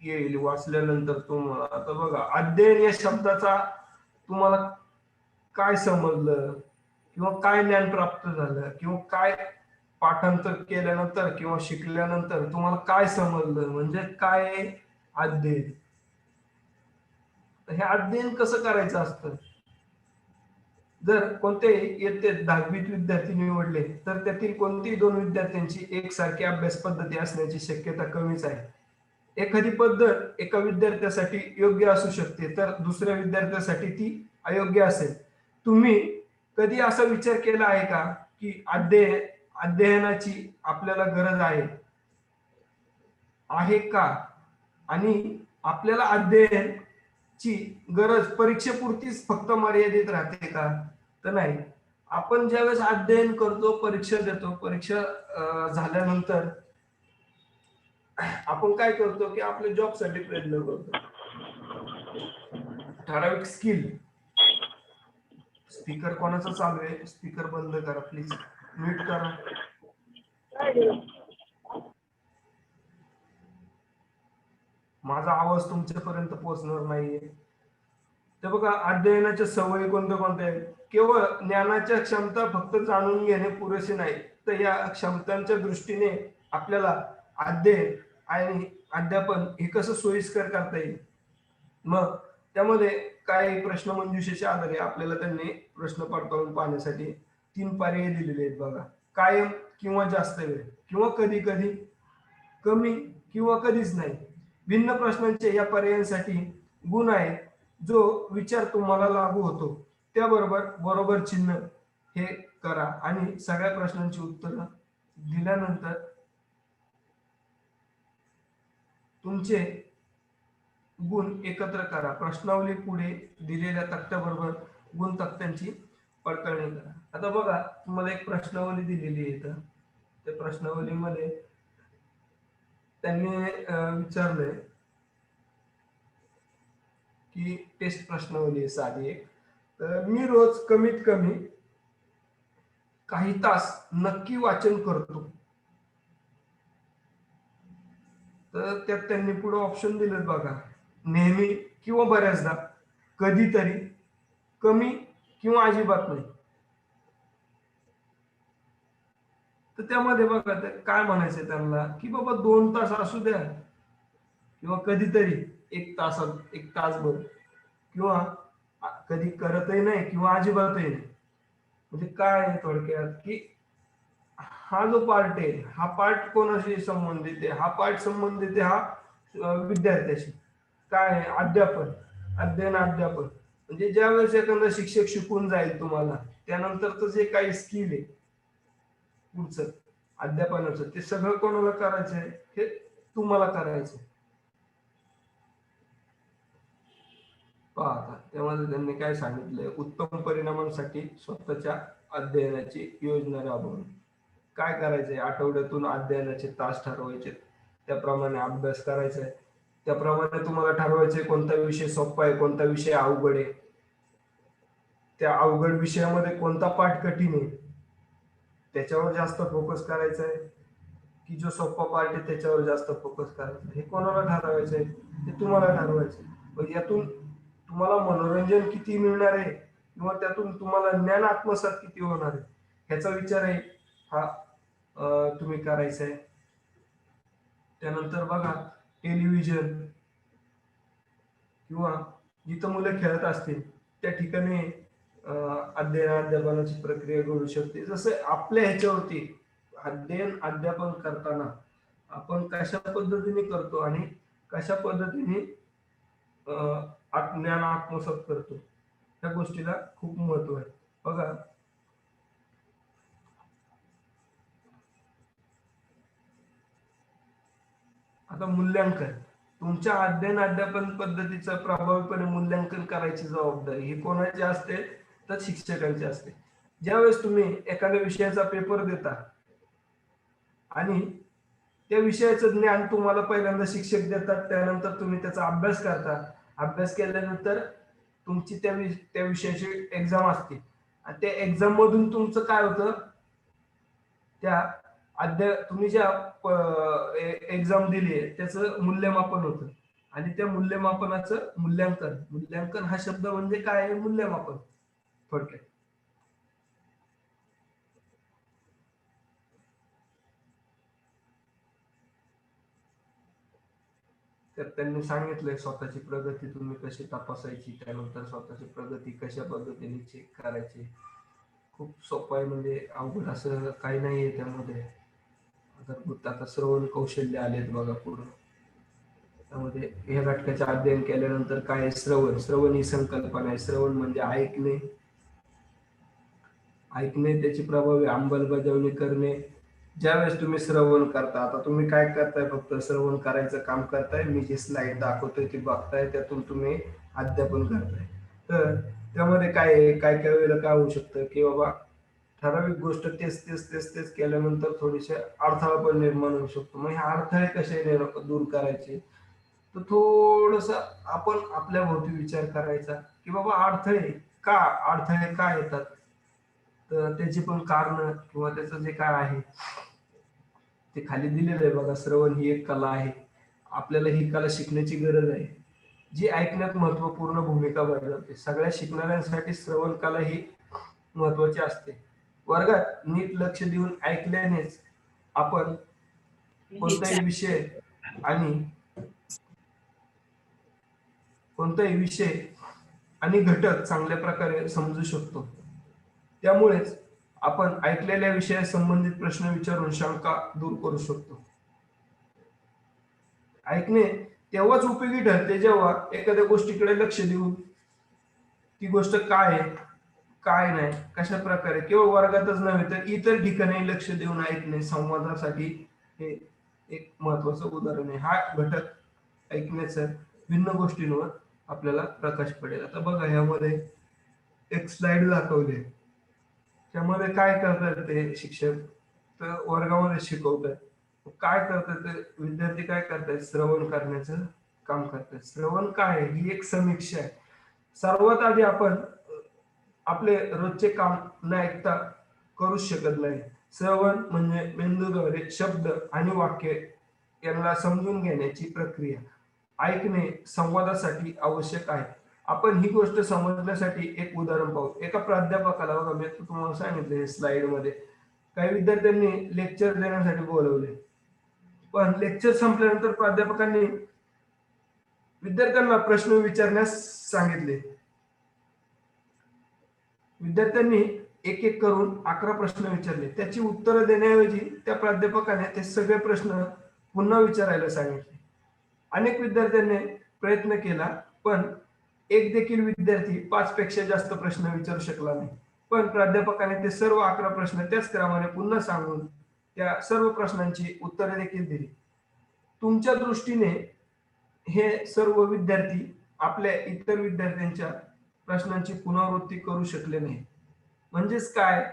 येईल वाचल्यानंतर तुम्हाला. आता बघा, अध्ययन या शब्दाचा तुम्हाला काय समजलं किंवा काय ज्ञान प्राप्त झालं किंवा काय पाठांतर केल्यानंतर किंवा शिकल्यानंतर तुम्हाला काय समजलं, म्हणजे काय अध्ययन. हे अध्ययन कसं करायचं असतं. जर कोणते इयत्तेत 10वीत विद्यार्थी निवडले तर त्यातील कोणतीही 2 विद्यार्थ्यांची एकसारखी अभ्यास पद्धती असण्याची शक्यता कमीच आहे. एखादी पद्धत एका विद्यार्थ्यासाठी योग्य असू शकते तर दुसऱ्या विद्यार्थ्यासाठी ती अयोग्य असेल. तुम्ही कधी असा विचार केला आहे का की अध्ययनाची आपल्याला गरज आहे का, आणि आपल्याला अध्ययनची गरज परीक्षेपुरतीच फक्त मर्यादित राहते का? तर नाही. आपण ज्यावेळेस अध्ययन करतो, परीक्षा देतो, परीक्षा झाल्यानंतर आपण काय करतो की आपल्या जॉबसाठी प्रयत्न करतो. ठराविक स्पीकर कोणाचा चालू आहे? स्पीकर बंद करा प्लीज, म्यूट करा. माझा आवाज तुमच्यापर्यंत पोहोचणार नाहीये. तर बघा, अध्ययनाच्या सवयी कोणत्या कोणत्या आहेत? केवळ ज्ञानाच्या क्षमता फक्त जाणून घेणे पुरेसे नाही, तर या क्षमतांच्या दृष्टीने आपल्याला अध्ययन आणि अध्यापन हे कसं सोयीस्कर करता येईल. मग त्यामध्ये काही प्रश्न मंजुषेचे आधारे आपल्याला त्यांनी प्रश्न पडताळून पाहण्यासाठी 3 पर्याय दिलेले आहेत बघा. कायम किंवा जास्त वेळ, किंवा कधी कधी, कमी किंवा कधीच नाही. भिन्न प्रश्नांचे या पर्यायांसाठी गुण आहेत. जो विचार तुम्हाला लागू होतो त्याबरोबर बरोबर चिन्ह हे करा आणि सगळ्या प्रश्नांची उत्तरं दिल्यानंतर तुमचे गुण एकत्र करा. प्रश्नावली पुढे दिलेल्या तक्त्याबरोबर गुण तक्त्यांची पडताळणी करा. आता बघा, तुम्हाला एक प्रश्नावली दिलेली आहे. इथं त्या प्रश्नावलीमध्ये त्यांनी विचारलंय की टेस्ट प्रश्नावली आहे साधी एक. तर मी रोज कमीत कमी काही तास नक्की वाचन करतो. तर त्यात त्यांनी पुढे ऑप्शन दिलेत बघा. नेहमी किंवा बऱ्याचदा, कधीतरी, कमी किंवा अजिबात नाही. तर त्यामध्ये बघा ते काय म्हणायचंय त्यांना की बाबा 2 तास असू द्या, किंवा कधीतरी 1 तास, 1 तासभर, किंवा कधी करतही नाही किंवा अजिबातही नाही. म्हणजे काय आहे थोडक्यात की हा जो पार्ट आहे, हा पार्ट कोणाशी संबंधित आहे? हा पार्ट संबंधित आहे हा विद्यार्थ्याशी. काय आहे? अध्यापन, अध्ययन, अध्यापन. म्हणजे ज्या वेळेस एखादा शिक्षक शिकून जाईल तुम्हाला, त्यानंतरचं जे काही स्किल आहे पुढचं अध्यापनाचं, ते सगळं कोणाला करायचंय? हे तुम्हाला करायचंय. पहा, त्यामध्ये त्यांनी काय सांगितलंय, उत्तम परिणामांसाठी स्वतःच्या अध्ययनाची योजना राबवणे. काय करायचंय? आठवड्यातून अध्ययनाचे तास ठरवायचे, त्याप्रमाणे अभ्यास करायचा आहे. त्याप्रमाणे तुम्हाला ठरवायचंय कोणता विषय सोपा आहे, कोणता विषय अवघड आहे, त्या अवघड विषयामध्ये कोणता पाठ कठीण आहे त्याच्यावर जास्त फोकस करायचा आहे, की जो सोपा पार्ट आहे त्याच्यावर जास्त फोकस करायचा. हे कोणाला ठरवायचंय? ते तुम्हाला ठरवायचंय. मग यातून तुम्हाला मनोरंजन किती मिळणार आहे, किंवा त्यातून तुम्हाला ज्ञान आत्मसात किती होणार आहे, ह्याचा विचार आहे हा तुम्ही करायचा आहे. त्यानंतर बघा, टेलिव्हिजन किंवा जिथं मुलं खेळत असतील त्या ठिकाणी अध्ययनाची प्रक्रिया घडू शकते. जसं आपल्या ह्याच्यावरती अध्ययन अध्यापन करताना आपण कशा पद्धतीने करतो आणि कशा पद्धतीने ज्ञान आत्मसात करतो, त्या गोष्टीला खूप महत्व आहे. बघा, आता मूल्यांकन, तुमच्या अध्ययन अध्यापन पद्धतीचं प्रभावीपणे मूल्यांकन करायची जबाबदारी ही कोणाची असते? तर शिक्षकांची असते. ज्यावेळेस तुम्ही एखाद्या विषयाचा पेपर देता आणि त्या विषयाचं ज्ञान तुम्हाला पहिल्यांदा शिक्षक देतात, त्यानंतर तुम्ही त्याचा अभ्यास करता. अभ्यास केल्यानंतर तुमची त्या विषयाची एक्झाम असते आणि त्या एक्झाम मधून तुमचं काय होतं? तुम्ही ज्या एक्झाम दिली आहे त्याचं मूल्यमापन होतं आणि त्या मूल्यमापनाचं मूल्यांकन. मूल्यांकन हा शब्द म्हणजे काय आहे? मूल्यमापन थोडक्यात. तर त्यांनी सांगितलंय स्वतःची प्रगती तुम्ही कशी तपासायची, त्यानंतर स्वतःची प्रगती कशा पद्धतीने चेक करायची. खूप सोपं आहे, म्हणजे अवघड असं काही नाहीये त्यामध्ये. आता श्रवण कौशल्य आलेत बघा पुढं. त्यामध्ये या घटकाचे अध्ययन केल्यानंतर काय? श्रवण ही संकल्पना आहे. श्रवण म्हणजे ऐकणे, त्याची प्रभावी अंमलबजावणी करणे. ज्यावेळेस तुम्ही श्रवण करता, आता तुम्ही काय करताय? फक्त श्रवण करायचं काम करताय. मी जी स्लाइड दाखवतोय ती बघताय, त्यातून तुम्ही अध्यापन करताय. तर त्यामध्ये काय काय वेळेला काय होऊ शकतं की बाबा ठराविक गोष्ट तेच तेच तेच तेच केल्यानंतर थोडेसे अडथळा पण निर्माण होऊ शकतो. मग हे अडथळे कसे दूर करायचे? तर थोडस आपण आपल्या भोवती विचार करायचा की बाबा अडथळे का अडथळे का येतात, तर त्याची पण कारण किंवा त्याचं जे काय आहे ते खाली दिलेलं आहे बघा. श्रवण ही एक कला आहे, आपल्याला ही कला शिकण्याची गरज आहे, जी ऐकण्यात महत्वपूर्ण भूमिका बजावते. सगळ्या शिकणाऱ्यांसाठी श्रवण कला ही महत्वाची असते. वर्गात नीट लक्ष देऊन ऐकल्यानेच आपण कोणताही विषय आणि कोणताही विषय आणि घटक चांगल्या प्रकारे समजू शकतो. त्यामुळेच आपण ऐकलेल्या विषया संबंधित प्रश्न विचारून शंका दूर करू शकतो. ऐकणे तेव्हाच उपयोगी ठरते जेव्हा एखाद्या गोष्टीकडे लक्ष देऊन ती गोष्ट काय आहे, काय नाही, कशा प्रकारे, केवळ वर्गातच नव्हे तर इतर ठिकाणी लक्ष देऊन ऐकणे संवादासाठी हे एक महत्वाचं उदाहरण आहे. हा घटक ऐकण्याचं भिन्न गोष्टींवर आपल्याला प्रकाश पडेल. आता बघा, ह्यामध्ये एक स्लाइड दाखवली, त्यामध्ये काय करतात ते शिक्षक, तर वर्गामध्ये शिकवतात. काय करतात ते विद्यार्थी, काय करतात, श्रवण करण्याचं काम करतात. श्रवण काय आहे, ही एक समीक्षा आहे. सर्वात आधी आपण आपले रोजचे काम न ऐकता करूच शकत नाही. श्रवण म्हणजे मेंदूद्वारे शब्द आणि वाक्य यांना समजून घेण्याची प्रक्रिया. ऐकणे संवादासाठी आवश्यक आहे. आपण ही गोष्ट समजण्यासाठी एक उदाहरण पाहू. एका प्राध्यापकाला, बघा मी तुम्हाला सांगितले स्लाइड मध्ये, काही विद्यार्थ्यांनी लेक्चर देण्यासाठी बोलवले, पण लेक्चर संपल्यानंतर प्राध्यापकांनी विद्यार्थ्यांना प्रश्न विचारण्यास सांगितले. विद्यार्थ्यांनी एक एक करून 11 प्रश्न विचारले. त्याची उत्तरं देण्याऐवजी त्या प्राध्यापकाने ते सगळे प्रश्न पुन्हा विचारायला सांगितले. अनेक विद्यार्थ्यांनी प्रयत्न केला, पण एक देखील विद्यार्थी 5 पेक्षा जास्त प्रश्न विचारू शकला नाही. पण प्राध्यापकाने ते सर्व 11 प्रश्न त्याच क्रमाने पुन्हा सांगून त्या सर्व प्रश्नांची उत्तरे देखील दिली. तुमच्या दृष्टीने हे सर्व विद्यार्थी आपल्या इतर विद्यार्थ्यांच्या प्रश्नांची पुनरावृत्ती करू शकले नाही. म्हणजेच काय,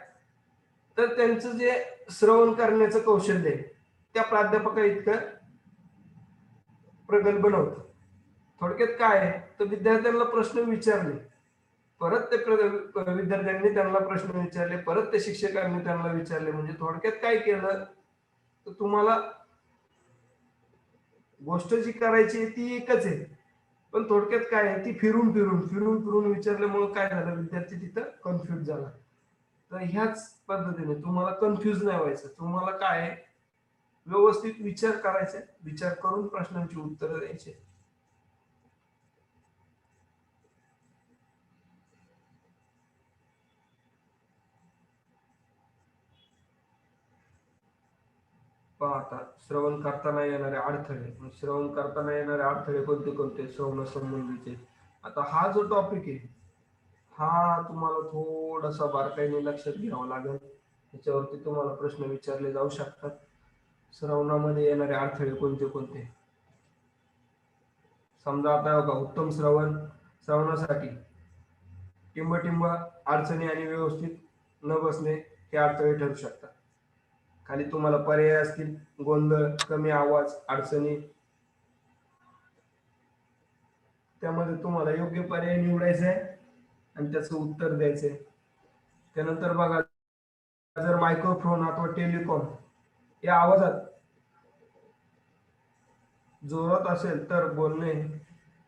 तर त्यांचं जे श्रवण करण्याचं कौशल्य आहे त्या प्राध्यापका इतकं प्रगल्भ नव्हतं. थोडक्यात काय आहे, तर विद्यार्थ्यांना प्रश्न विचारले, परत ते विद्यार्थ्यांनी त्यांना प्रश्न विचारले, परत ते शिक्षकांनी त्यांना विचारले. म्हणजे थोडक्यात काय केलं, तर तुम्हाला गोष्ट जी करायची ती एकच आहे, पण थोडक्यात काय आहे, ती फिरून फिरून फिरून फिरून विचारल्यामुळे काय झालं, विद्यार्थी तिथं कन्फ्युज झाला. तर ह्याच पद्धतीने तुम्हाला कन्फ्युज नाही व्हायचं. तुम्हाला काय आहे, व्यवस्थित विचार करायचे, विचार करून प्रश्नांची उत्तरं द्यायचे. पहा आता, श्रवण करताना येणारे अडथळे. श्रवण करताना येणारे अडथळे कोणते कोणते श्रवण संबंधीचे. आता हा जो टॉपिक आहे, हा तुम्हाला थोडासा बारकाईने लक्षात घ्यावा लागेल. त्याच्यावरती तुम्हाला प्रश्न विचारले जाऊ शकतात. श्रवणामध्ये येणारे अडथळे कोणते कोणते. समजा आता बघा, उत्तम श्रवणासाठी टिंबटिंब अडचणी आणि व्यवस्थित न बसणे हे अडथळे ठरू शकतात. खाली तुम्हाला पर्याय असतील, गोंधळ, कमी आवाज, अडचणी. त्यामध्ये तुम्हाला योग्य पर्याय निवडायचा आहे आणि त्याचं उत्तर द्यायचंय. त्यानंतर बघा, जर मायक्रोफोन अथवा टेलिकॉम या आवाजात जोरात असेल तर बोलणे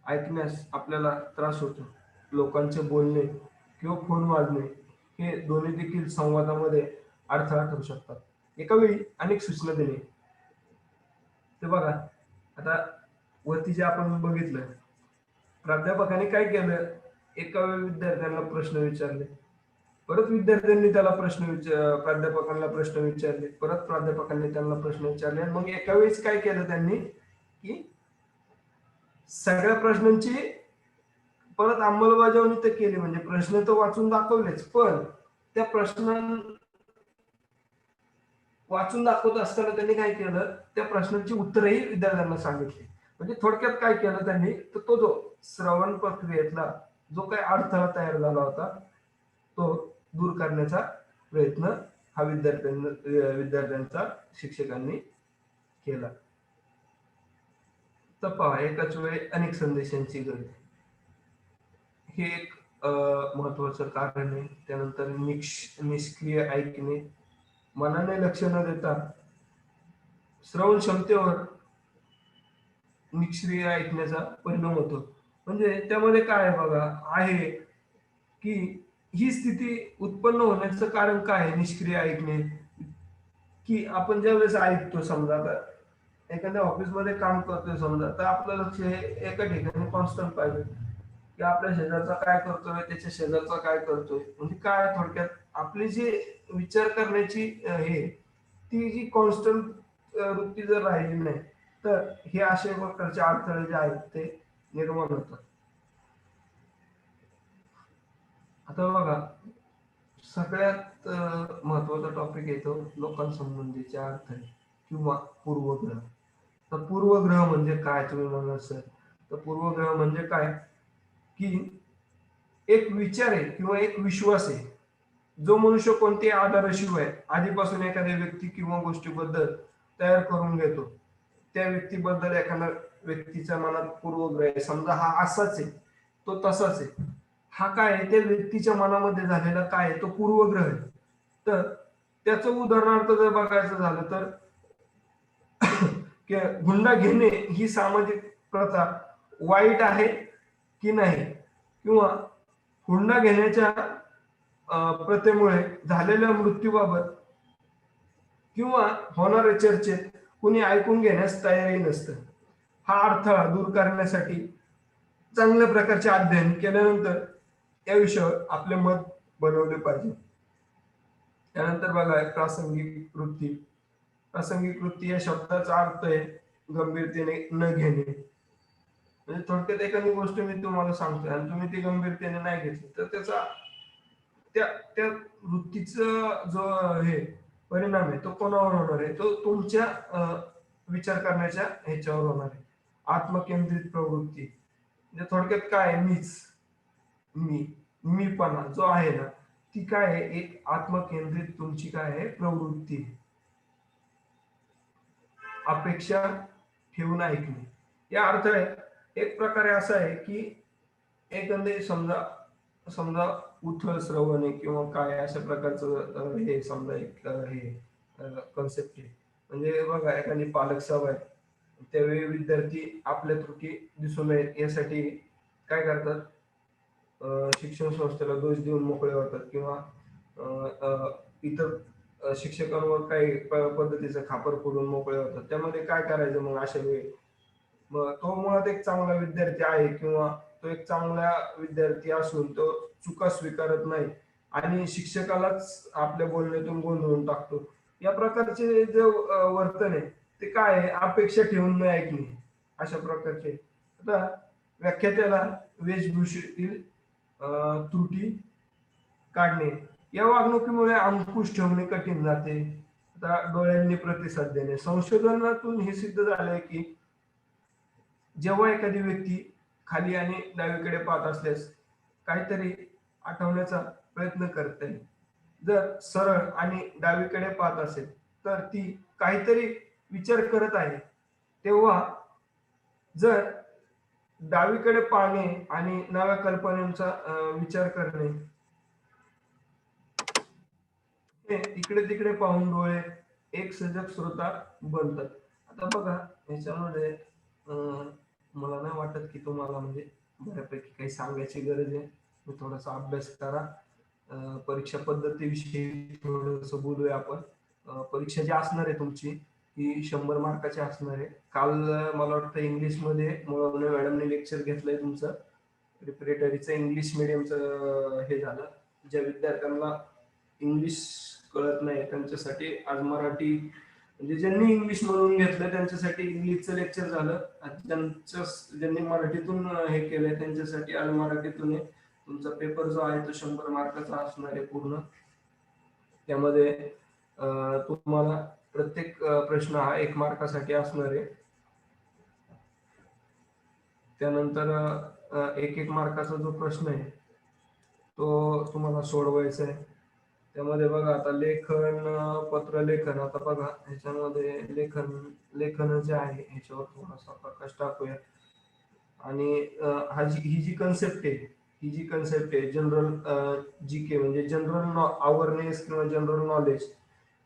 ऐकण्यास आपल्याला त्रास होतो. लोकांचे बोलणे किंवा फोन वाजणे हे दोन्ही देखील संवादामध्ये अडथळा ठरू शकतात. एका वेळी अनेक सूचना देणे. ते बघा, आता वरती जे आपण बघितलं, प्राध्यापकाने काय केलं, एका वेळी विद्यार्थ्यांना प्रश्न विचारले, परत विद्यार्थ्यांनी त्याला प्राध्यापकांना प्रश्न विचारले, परत प्राध्यापकांनी त्यांना प्रश्न विचारले, आणि मग एका वेळेस काय केलं त्यांनी, की सगळ्या प्रश्नांची परत अंमलबजावणी तर केली. म्हणजे प्रश्न तर वाचून दाखवलेच, पण त्या प्रश्न वाचून दाखवत असताना त्यांनी काय केलं, त्या प्रश्नांची उत्तरही विद्यार्थ्यांना सांगितली. म्हणजे थोडक्यात काय केलं त्यांनी, तर तो जो श्रवण प्रक्रियेतला जो काही अडथळा तयार झाला होता तो दूर करण्याचा प्रयत्न हा विद्यार्थ्यांचा शिक्षकांनी केला. तर पहा, एकाच वेळी अनेक संदेशांची गरज, हे एक महत्वाचं कारण आहे. त्यानंतर निष्क्रिय ऐकणे, मनाने लक्ष न देता श्रवण क्षमतेवर निष्क्रिय ऐकण्याचा परिणाम होतो. म्हणजे त्यामध्ये काय आहे बघा, आहे की ही स्थिती उत्पन्न होण्याचं कारण काय आहे निष्क्रिय ऐकणे, की आपण ज्यावेळेस ऐकतो, समजा आता एखाद्या ऑफिसमध्ये काम करतोय समजा, तर आपलं लक्ष हे एका ठिकाणी कॉन्स्टंट पाहिजे, की आपल्या शेजारचा काय करतोय, त्याच्या शेजारचा काय करतोय. म्हणजे काय थोडक्यात आपली जी विचार करण्याची हे ती जी कॉन्स्टंट वृत्ती जर राहिली नाही, तर हे असे प्रकारचे अडथळे जे आहेत ते निर्माण होतात. आता बघा, सगळ्यात महत्वाचा टॉपिक येतो लोकांसंबंधीचे अडथळे किंवा पूर्वग्रह. तर पूर्वग्रह म्हणजे काय तुम्ही म्हणाल सर, तर पूर्वग्रह म्हणजे काय, की एक विचार आहे किंवा एक विश्वास आहे जो मनुष्य कोणत्याही आधाराशिवाय आधीपासून एखाद्या व्यक्ती किंवा गोष्टीबद्दल तयार करून घेतो. त्या व्यक्तीबद्दल एखाद्या व्यक्तीच्या मनात पूर्वग्रह आहे, समजा हा असाच आहे, तो तसाच आहे, हा काय आहे, त्या व्यक्तीच्या मनामध्ये झालेला काय आहे, तो पूर्वग्रह आहे. तर त्याचं उदाहरणार्थ जर बघायचं झालं तर हुंडा घेणे ही सामाजिक प्रथा वाईट आहे की नाही, किंवा हुंडा घेण्याच्या प्रथेमुळे झालेल्या मृत्यूबाबत किंवा होणाऱ्या चर्चेत कुणी ऐकून घेण्यास तयारी नसतं. हा अडथळा दूर करण्यासाठी चांगल्या प्रकारचे अध्ययन केल्यानंतर या विषयावर आपले मत बनवले पाहिजे. त्यानंतर बघा, प्रासंगिक वृत्ती. प्रासंगिक वृत्ती या शब्दाचा अर्थ आहे गंभीरतेने न घेणे. म्हणजे थोडक्यात एखादी गोष्ट मी तुम्हाला सांगतोय आणि तुम्ही ती गंभीरतेने नाही घेतली, तर त्याचा त्या त्या वृत्तीचा जो हे परिणाम आहे तो कोणावर होणार आहे, तो तुमच्या विचार करण्याच्या ह्याच्यावर होणार आहे. आत्मकेंद्रित प्रवृत्ती म्हणजे थोडक्यात काय, मीपणा जो आहे ना, ती काय आहे, एक आत्मकेंद्रित तुमची काय आहे प्रवृत्ती. अपेक्षा ठेवून ऐकणे. या अर्थ आहे एक प्रकारे असा आहे की एखादे समजा समजा उथळ श्रवण आहे किंवा काय अशा प्रकारचं हे समजा एक हे कॉन्सेप्ट आहे. म्हणजे बघा, एखादी पालक सभा आहे, त्यावेळी विद्यार्थी आपल्या त्रुटी दिसून नये यासाठी काय करतात, शिक्षण संस्थेला दोष देऊन मोकळे होतात किंवा इतर शिक्षकांवर काही पद्धतीचं खापर फोडून मोकळे होतात. त्यामध्ये काय करायचं मग अशा वेळी, मग तो मुळात एक चांगला विद्यार्थी आहे किंवा तो एक चांगला विद्यार्थी असून तो चुका स्वीकारत नाही आणि शिक्षकालाच आपल्या बोलण्यातून गोंधळून टाकतो. या प्रकारचे जे वर्तन आहे ते काय आहे, अपेक्षा ठेवून न ऐकणे अशा प्रकारचे. आता व्याख्यात्याला वेशभूषेतील त्रुटी काढणे, या वागणुकीमुळे अंकुश ठेवणे कठीण जाते. आता डोळ्यांनी प्रतिसाद देणे. संशोधनातून हे सिद्ध झालंय की जेव्हा एखादी व्यक्ती खाली आणि डावीकडे पाहत असल्यास काहीतरी आठवण्याचा प्रयत्न करते. जर सरळ आणि डावीकडे पाहत असेल तर ती काहीतरी विचार करत आहे. तेव्हा जर डावीकडे पाहणे आणि नव्या कल्पनांचा विचार करणे, इकडे तिकडे पाहून डोळे एक सजग श्रोता बनतात. आता बघा, ह्याच्यामध्ये मला नाही वाटत की तुम्हाला म्हणजे बऱ्यापैकी काही सांगायची गरज आहे. मी थोडासा अभ्यास करा. परीक्षा पद्धतीविषयी थोडस बोलूया आपण. परीक्षा जी असणार आहे तुमची ही 100 मार्काची असणार आहे. काल मला वाटतं इंग्लिशमध्ये मुळवणे मॅडमने लेक्चर घेतलंय तुमचं प्रिपरेटरीचं, इंग्लिश मिडियमचं हे झालं. ज्या विद्यार्थ्यांना इंग्लिश कळत नाही त्यांच्यासाठी आज मराठी, म्हणजे ज्यांनी इंग्लिश म्हणून घेतलं त्यांच्यासाठी इंग्लिशचं लेक्चर झालं. ज्यांनी मराठीतून हे केलंय त्यांच्यासाठी आज मराठीतून तुमचा पेपर जो आहे तो 100 मार्काचा असणार आहे पूर्ण. त्यामध्ये तुम्हाला प्रत्येक प्रश्न हा 1 मार्कासाठी असणार आहे. त्यानंतर 1 मार्काचा जो प्रश्न आहे तो तुम्हाला सोडवायचा आहे. त्यामध्ये बघा, आता लेखन, पत्रलेखन. आता बघा ह्याच्यामध्ये लेखन जे आहे ह्याच्यावर थोडासा प्रकाश टाकूया. आणि ही जी कन्सेप्ट आहे ही जी कन्सेप्ट आहे जनरल जीके म्हणजे जनरल अवेअरनेस किंवा जनरल नॉलेज,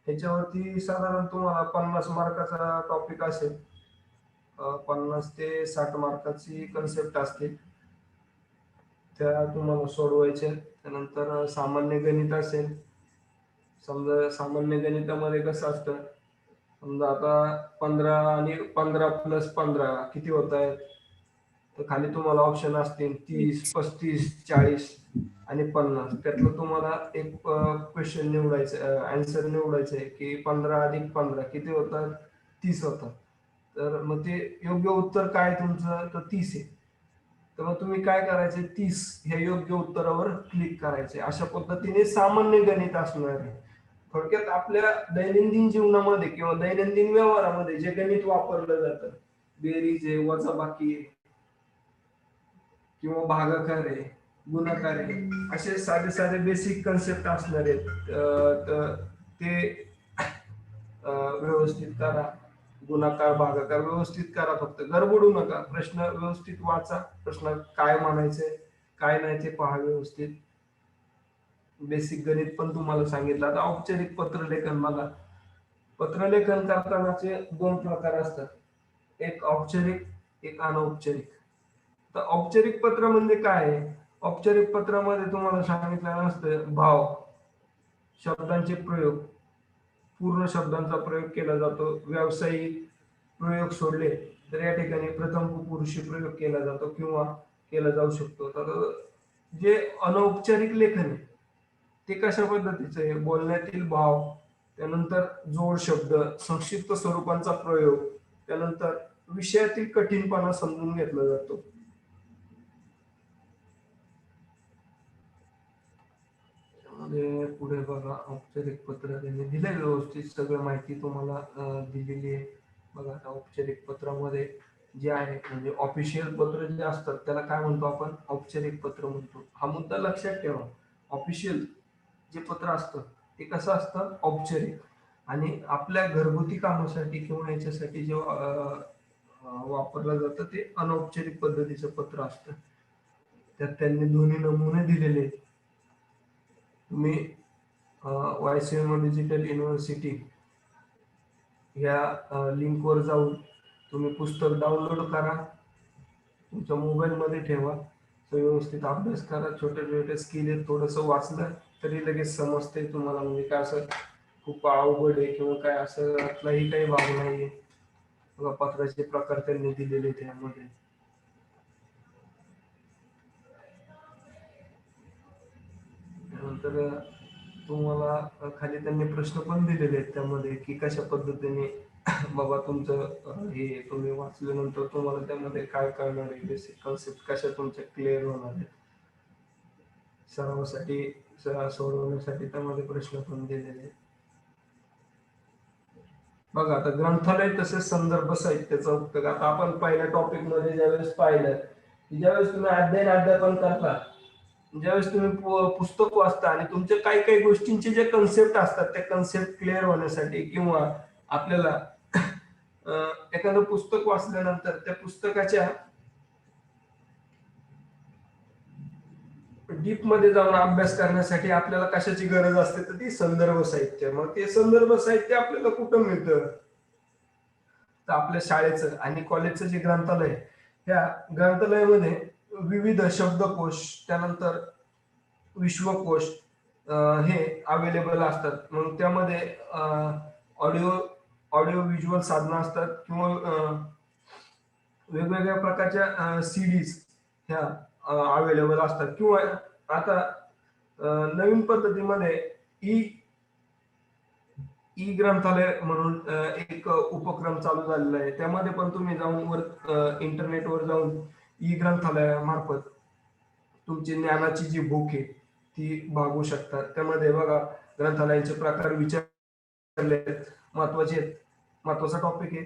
ह्याच्यावरती साधारण तुम्हाला 50 मार्काचा टॉपिक असेल. 50 ते 60 मार्काची कन्सेप्ट असते, त्या तुम्हाला सोडवायच्या. त्यानंतर सामान्य गणित असेल. समजा सामान्य गणितामध्ये कसं असतं, समजा आता 15 आणि 15 प्लस 15 किती होत आहेत, तर खाली तुम्हाला ऑप्शन असतील 30, 35, 40 आणि 50. त्यातलं तुम्हाला एक क्वेश्चन निवडायचं, आन्सर निवडायचं आहे की 15 अधिक 15 किती होतात, 30 होतात. तर मग ते योग्य उत्तर काय तुमचं, तर 30 आहे. तर मग तुम्ही काय करायचे, 30 ह्या योग्य उत्तरावर क्लिक करायचे. अशा पद्धतीने सामान्य गणित असणार आहे. थोडक्यात आपल्या दैनंदिन जीवनामध्ये किंवा दैनंदिन व्यवहारामध्ये जे गणित वापरलं जातं, बेरीज आहे, वजाबाकी आहे किंवा भागाकार आहे, गुणाकार आहे, असे साधे साधे बेसिक कन्सेप्ट असणार आहेत. तर ते व्यवस्थित करा. गुणाकार भागाकार व्यवस्थित करा, फक्त गडबडू नका. प्रश्न व्यवस्थित वाचा, प्रश्न काय म्हणायचंय काय नाही ते पहा व्यवस्थित. बेसिक गणित पण तुम्हाला सांगितलं. आता औपचारिक पत्रलेखन बघा. पत्रलेखन करतानाचे 2 प्रकार असतात, एक औपचारिक, एक अनौपचारिक. तर औपचारिक पत्र म्हणजे काय आहे, औपचारिक पत्रामध्ये तुम्हाला सांगितलं नसतं भाव, शब्दांचे प्रयोग, पूर्ण शब्दांचा प्रयोग केला जातो. व्यावसायिक प्रयोग सोडले तर या ठिकाणी प्रथम पुरुषी प्रयोग केला जातो किंवा केला जाऊ शकतो. तर जे अनौपचारिक लेखन आहे ते कशा पद्धतीचं आहे, बोलण्यातील भाव, त्यानंतर जोड शब्द, संक्षिप्त स्वरूपांचा प्रयोग, त्यानंतर विषयातील कठीणपणा समजून घेतला जातो. पुढे बघा, औपचारिक पत्र त्यांनी दिले व्यवस्थित, सगळं माहिती तुम्हाला दिलेली आहे. बघा आता औपचारिक पत्रामध्ये जे आहे म्हणजे ऑफिशियल पत्र जे असतात त्याला काय म्हणतो आपण, औपचारिक पत्र म्हणतो. हा मुद्दा लक्षात ठेवा. ऑफिशियल जे पत्र असतं ते कसं असतं, औपचारिक. आणि आपल्या घरगुती कामासाठी किंवा याच्यासाठी जे वापरलं जातं ते अनौपचारिक पद्धतीचं पत्र असतं. त्यात त्यांनी दोन्ही नमुने दिलेले आहेत. तुम्ही वायसीएम डिजिटल युनिव्हर्सिटी या लिंकवर जाऊन तुम्ही पुस्तक डाउनलोड करा, तुमच्या मोबाईलमध्ये ठेवा, व्यवस्थित अभ्यास करा. छोटे छोटे स्किल आहेत, थोडंसं वाचलं तरी लगेच समजते तुम्हाला. म्हणजे काय असं खूप अवघड आहे किंवा काय असं यातलाही काही भाग नाहीये. बघा पत्राचे प्रकार त्यांनी दिलेले त्यामध्ये. त्यानंतर तुम्हाला खाली त्यांनी प्रश्न पण दिलेले आहेत त्यामध्ये की कशा पद्धतीने बाबा तुमचं हे तुम्ही वाचल्यानंतर तुम्हाला त्यामध्ये काय कळणार आहे, बेसिक कॉन्सेप्ट कशा तुमच्या क्लिअर होणार आहेत. सरावासाठी सोडवण्यासाठी त्यामध्ये प्रश्न पण दिलेले आहेत. बघा आता ग्रंथालय तसेच संदर्भ साहित्याचा उपयोग. आता आपण पहिल्या टॉपिक मध्ये ज्यावेळेस पाहिलं की ज्यावेळेस तुम्ही अध्यापन करता, ज्यावेळेस तुम्ही पुस्तक वाचता आणि तुमच्या काही काही गोष्टींचे जे कन्सेप्ट असतात त्या कन्सेप्ट क्लिअर होण्यासाठी किंवा आपल्याला एखादं पुस्तक वाचल्यानंतर त्या पुस्तकाच्या डीप मध्ये जाऊन अभ्यास करण्यासाठी आपल्याला कशाची गरज असते, तर ती संदर्भ साहित्य. मग ते संदर्भ साहित्य आपल्याला कुठं मिळतं, तर आपल्या शाळेचं आणि कॉलेजचं जे ग्रंथालय, त्या ग्रंथालयामध्ये विविध शब्दकोश, त्यानंतर विश्वकोश हे अवेलेबल असतात. मग त्यामध्ये ऑडिओ ऑडिओ व्हिज्युअल साधनं असतात किंवा वेगवेगळ्या प्रकारच्या सीडीज ह्या अवेलेबल असतात. किंवा आता नवीन पद्धतीमध्ये ई ग्रंथालय म्हणून एक उपक्रम चालू झालेला आहे. त्यामध्ये पण तुम्ही जाऊन इंटरनेटवर जाऊन ई ग्रंथालयामार्फत तुमची ज्ञानाची जी बुक आहे ती भागवू शकता. त्यामध्ये बघा ग्रंथालयाचे प्रकार विचारले महत्वाचा टॉपिक आहे.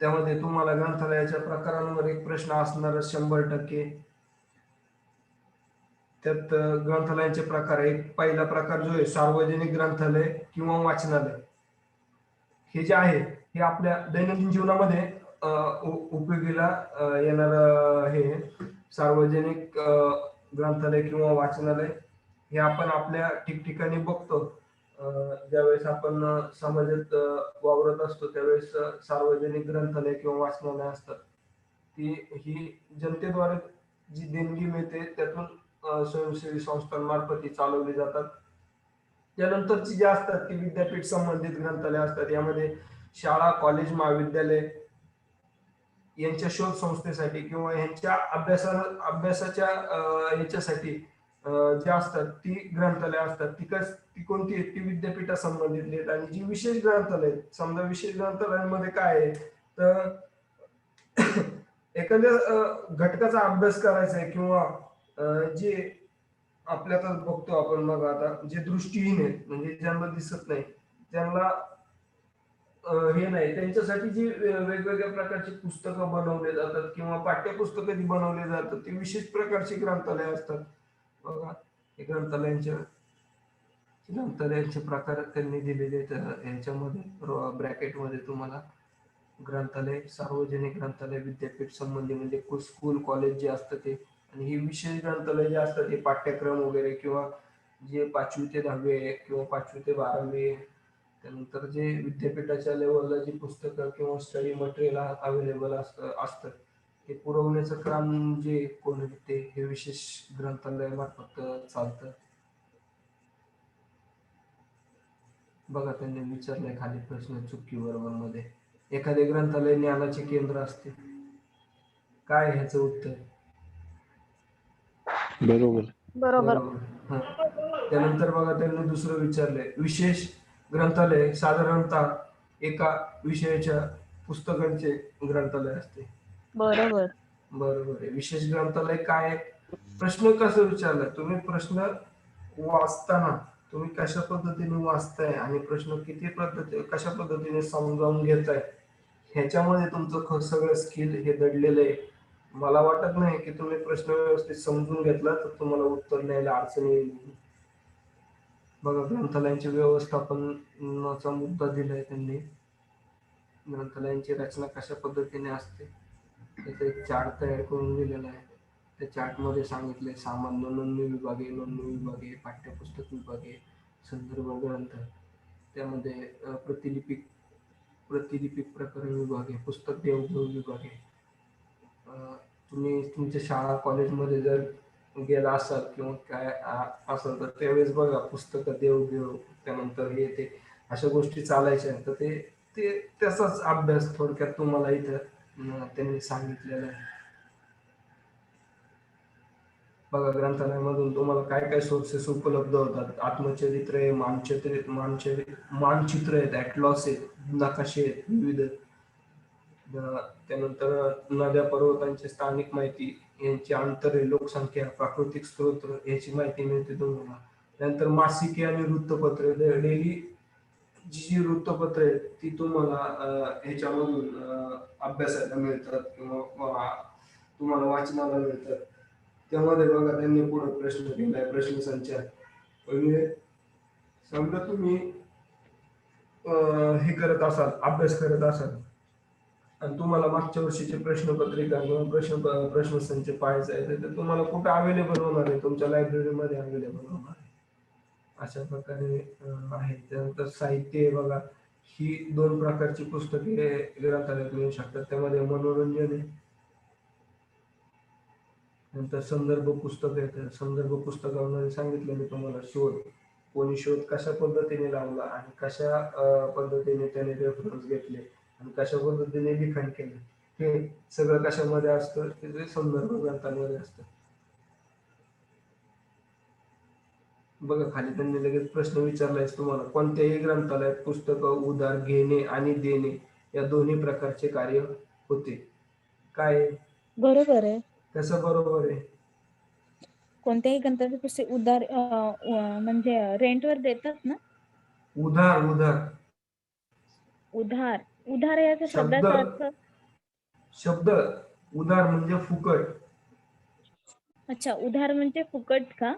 त्यामध्ये तुम्हाला ग्रंथालयाच्या प्रकारांवर एक प्रश्न असणार 100%. त्यात ग्रंथालयाचे प्रकार, एक पहिला प्रकार जो आहे सार्वजनिक ग्रंथालय किंवा वाचनालय. हे जे आहे हे आपल्या दैनंदिन जीवनामध्ये उपयोगीला येणार हे सार्वजनिक ग्रंथालय किंवा वाचनालय हे आपण आपल्या ठिकठिकाणी बघतो. ज्यावेळेस आपण समाजात वावरत असतो त्यावेळेस सार्वजनिक ग्रंथालय किंवा वाचनालय असतात. ती ही जनतेद्वारे जी देणगी मिळते त्यातून स्वयंसेवी संस्थांमार्फत ती चालवली जातात. त्यानंतरची जी असतात ती विद्यापीठ संबंधित ग्रंथालय असतात. यामध्ये शाळा, कॉलेज, महाविद्यालय यांच्या शोध संस्थेसाठी किंवा यांच्या अभ्यासाच्या याच्यासाठी जे असतात ती ग्रंथालय असतात. ती कोणती आहेत? ती विद्यापीठा संबंधित आहेत. आणि जी विशेष ग्रंथालय आहेत, समजा विशेष ग्रंथालयांमध्ये काय आहे तर एखाद्या घटकाचा अभ्यास करायचा आहे किंवा जे आपल्याला बघतो आपण बघा आता जे दृष्टीहीन आहेत म्हणजे ज्यांना दिसत नाही त्यांना हे नाही त्यांच्यासाठी जी वेगवेगळ्या प्रकारची पुस्तकं बनवले जातात किंवा पाठ्यपुस्तकं जी बनवली जातात ती विशेष प्रकारची ग्रंथालय असतात बघा. हे ग्रंथालयांचे प्रकार त्यांनी दिलेले आहेत याच्यामध्ये ब्रॅकेटमध्ये तुम्हाला. ग्रंथालय, सार्वजनिक ग्रंथालय, विद्यापीठ संबंधी म्हणजे स्कूल कॉलेज जे असतं ते, आणि ही विशेष ग्रंथालय जे असतात हे पाठ्यक्रम वगैरे किंवा जे 5वी ते 10वी आहे किंवा 5वी ते 12वी आहे त्यानंतर जे विद्यापीठाच्या लेवलला जी पुस्तकं किंवा स्टडी मटेरियल अवेलेबल असतं ते पुरवण्याचं काम जे कोण आहे ते हे विशेष ग्रंथालयामार्फत चालतं. बघा त्यांनी विचारलंय खाली प्रश्न चुकी बरोबर मध्ये. एखादे ग्रंथालय ज्ञानाचे केंद्र असते, काय ह्याचं उत्तर? बरोबर. बरोबर. हा. त्यानंतर बघा त्यांनी दुसरं विचारलंय, विशेष ग्रंथालय साधारणतः एका विषयाच्या पुस्तकांचे ग्रंथालय असते. बरोबर. बरोबर आहे. विशेष ग्रंथालय काय आहे? प्रश्न कसा विचारलाय तुम्ही? प्रश्न वाचताना तुम्ही कशा पद्धतीने वाचताय आणि प्रश्न कशा पद्धतीने समजावून घेताय ह्याच्यामध्ये तुमचं सगळं स्किल हे दडलेलं आहे. मला वाटत नाही की तुम्ही प्रश्न व्यवस्थित समजून घेतला तर तुम्हाला उत्तर द्यायला अडचण येईल. बघा ग्रंथालयांचे व्यवस्थापनाचा मुद्दा दिलाय त्यांनी. ग्रंथालयांची रचना कशा पद्धतीने असते त्याचा एक चार्ट तयार करून दिलेला आहे. त्या चार्टमध्ये सांगितलंय सामान्य नोंदणी विभागे, पाठ्यपुस्तक विभागे, संदर्भ ग्रंथ, त्यामध्ये प्रतिलिपिक प्रकरण विभागे, पुस्तक देवघेव विभागे. तुम्ही तुमच्या शाळा कॉलेजमध्ये जर गेला असाल किंवा काय असेल तर त्यावेळेस बघा पुस्तकं देवघेव त्यानंतर हे ते अशा गोष्टी चालायच्या. तर ते त्याचाच अभ्यास थोडक्यात तुम्हाला इथं त्यांनी सांगितलेला आहे. बघा ग्रंथालयामधून तुम्हाला काय काय सोर्सेस उपलब्ध होतात. आत्मचरित्र आहे, मानचित्र आहेत, ॲटलॉस आहेत, नकाशे आहेत विविध. त्यानंतर नद्या पर्वतांची स्थानिक माहिती, यांची अंतरे, लोकसंख्या, प्राकृतिक स्रोत याची माहिती मिळते तुम्हाला. त्यानंतर मासिके आणि वृत्तपत्रे, डेली जी वृत्तपत्र आहेत ती तुम्हाला ह्याच्यामधून अभ्यासाला मिळतात किंवा तुम्हाला वाचनाला मिळतात. त्यामध्ये बघा त्यांनी पुढे प्रश्न केलाय, प्रश्नसंच म्हणजे समजा तुम्ही हे करत असाल, अभ्यास करत असाल आणि तुम्हाला मागच्या वर्षीची प्रश्नपत्रिका किंवा प्रश्नसंच पाहायचा आहे तर तुम्हाला कुठे अवेलेबल होणार आहे? तुमच्या लायब्ररीमध्ये अवेलेबल होणार आहे. अशा प्रकारे आहे. त्यानंतर साहित्य बघा, ही 2 प्रकारची पुस्तके ग्रंथालयात मिळू शकतात. त्यामध्ये मनोरंजन आहे, नंतर संदर्भ पुस्तक आहे. संदर्भ पुस्तकामध्ये सांगितलं मी तुम्हाला शोध, कोणी शोध कशा पद्धतीने लावला आणि कशा पद्धतीने त्याने रेफरन्स घेतले आणि कशा पद्धतीने लिखाण केलं हे सगळं कशामध्ये असतं ते संदर्भ ग्रंथांमध्ये असतं. बघा खाली त्यांनी लगेच प्रश्न विचारलाय तुम्हाला, कोणत्याही ग्रंथालयात पुस्तकं उधार घेणे आणि देणे या दोन्ही प्रकारचे कार्य होते. काय? बरोबर आहे. कसं बरोबर आहे? कोणत्याही ग्रंथाचे पुस्तक उधार म्हणजे रेंटवर देतात ना? उधार उधार उधार याचा शब्द शब्दाचा अर्थ? शब्द उधार म्हणजे फुकट. अच्छा, उधार म्हणजे फुकट का?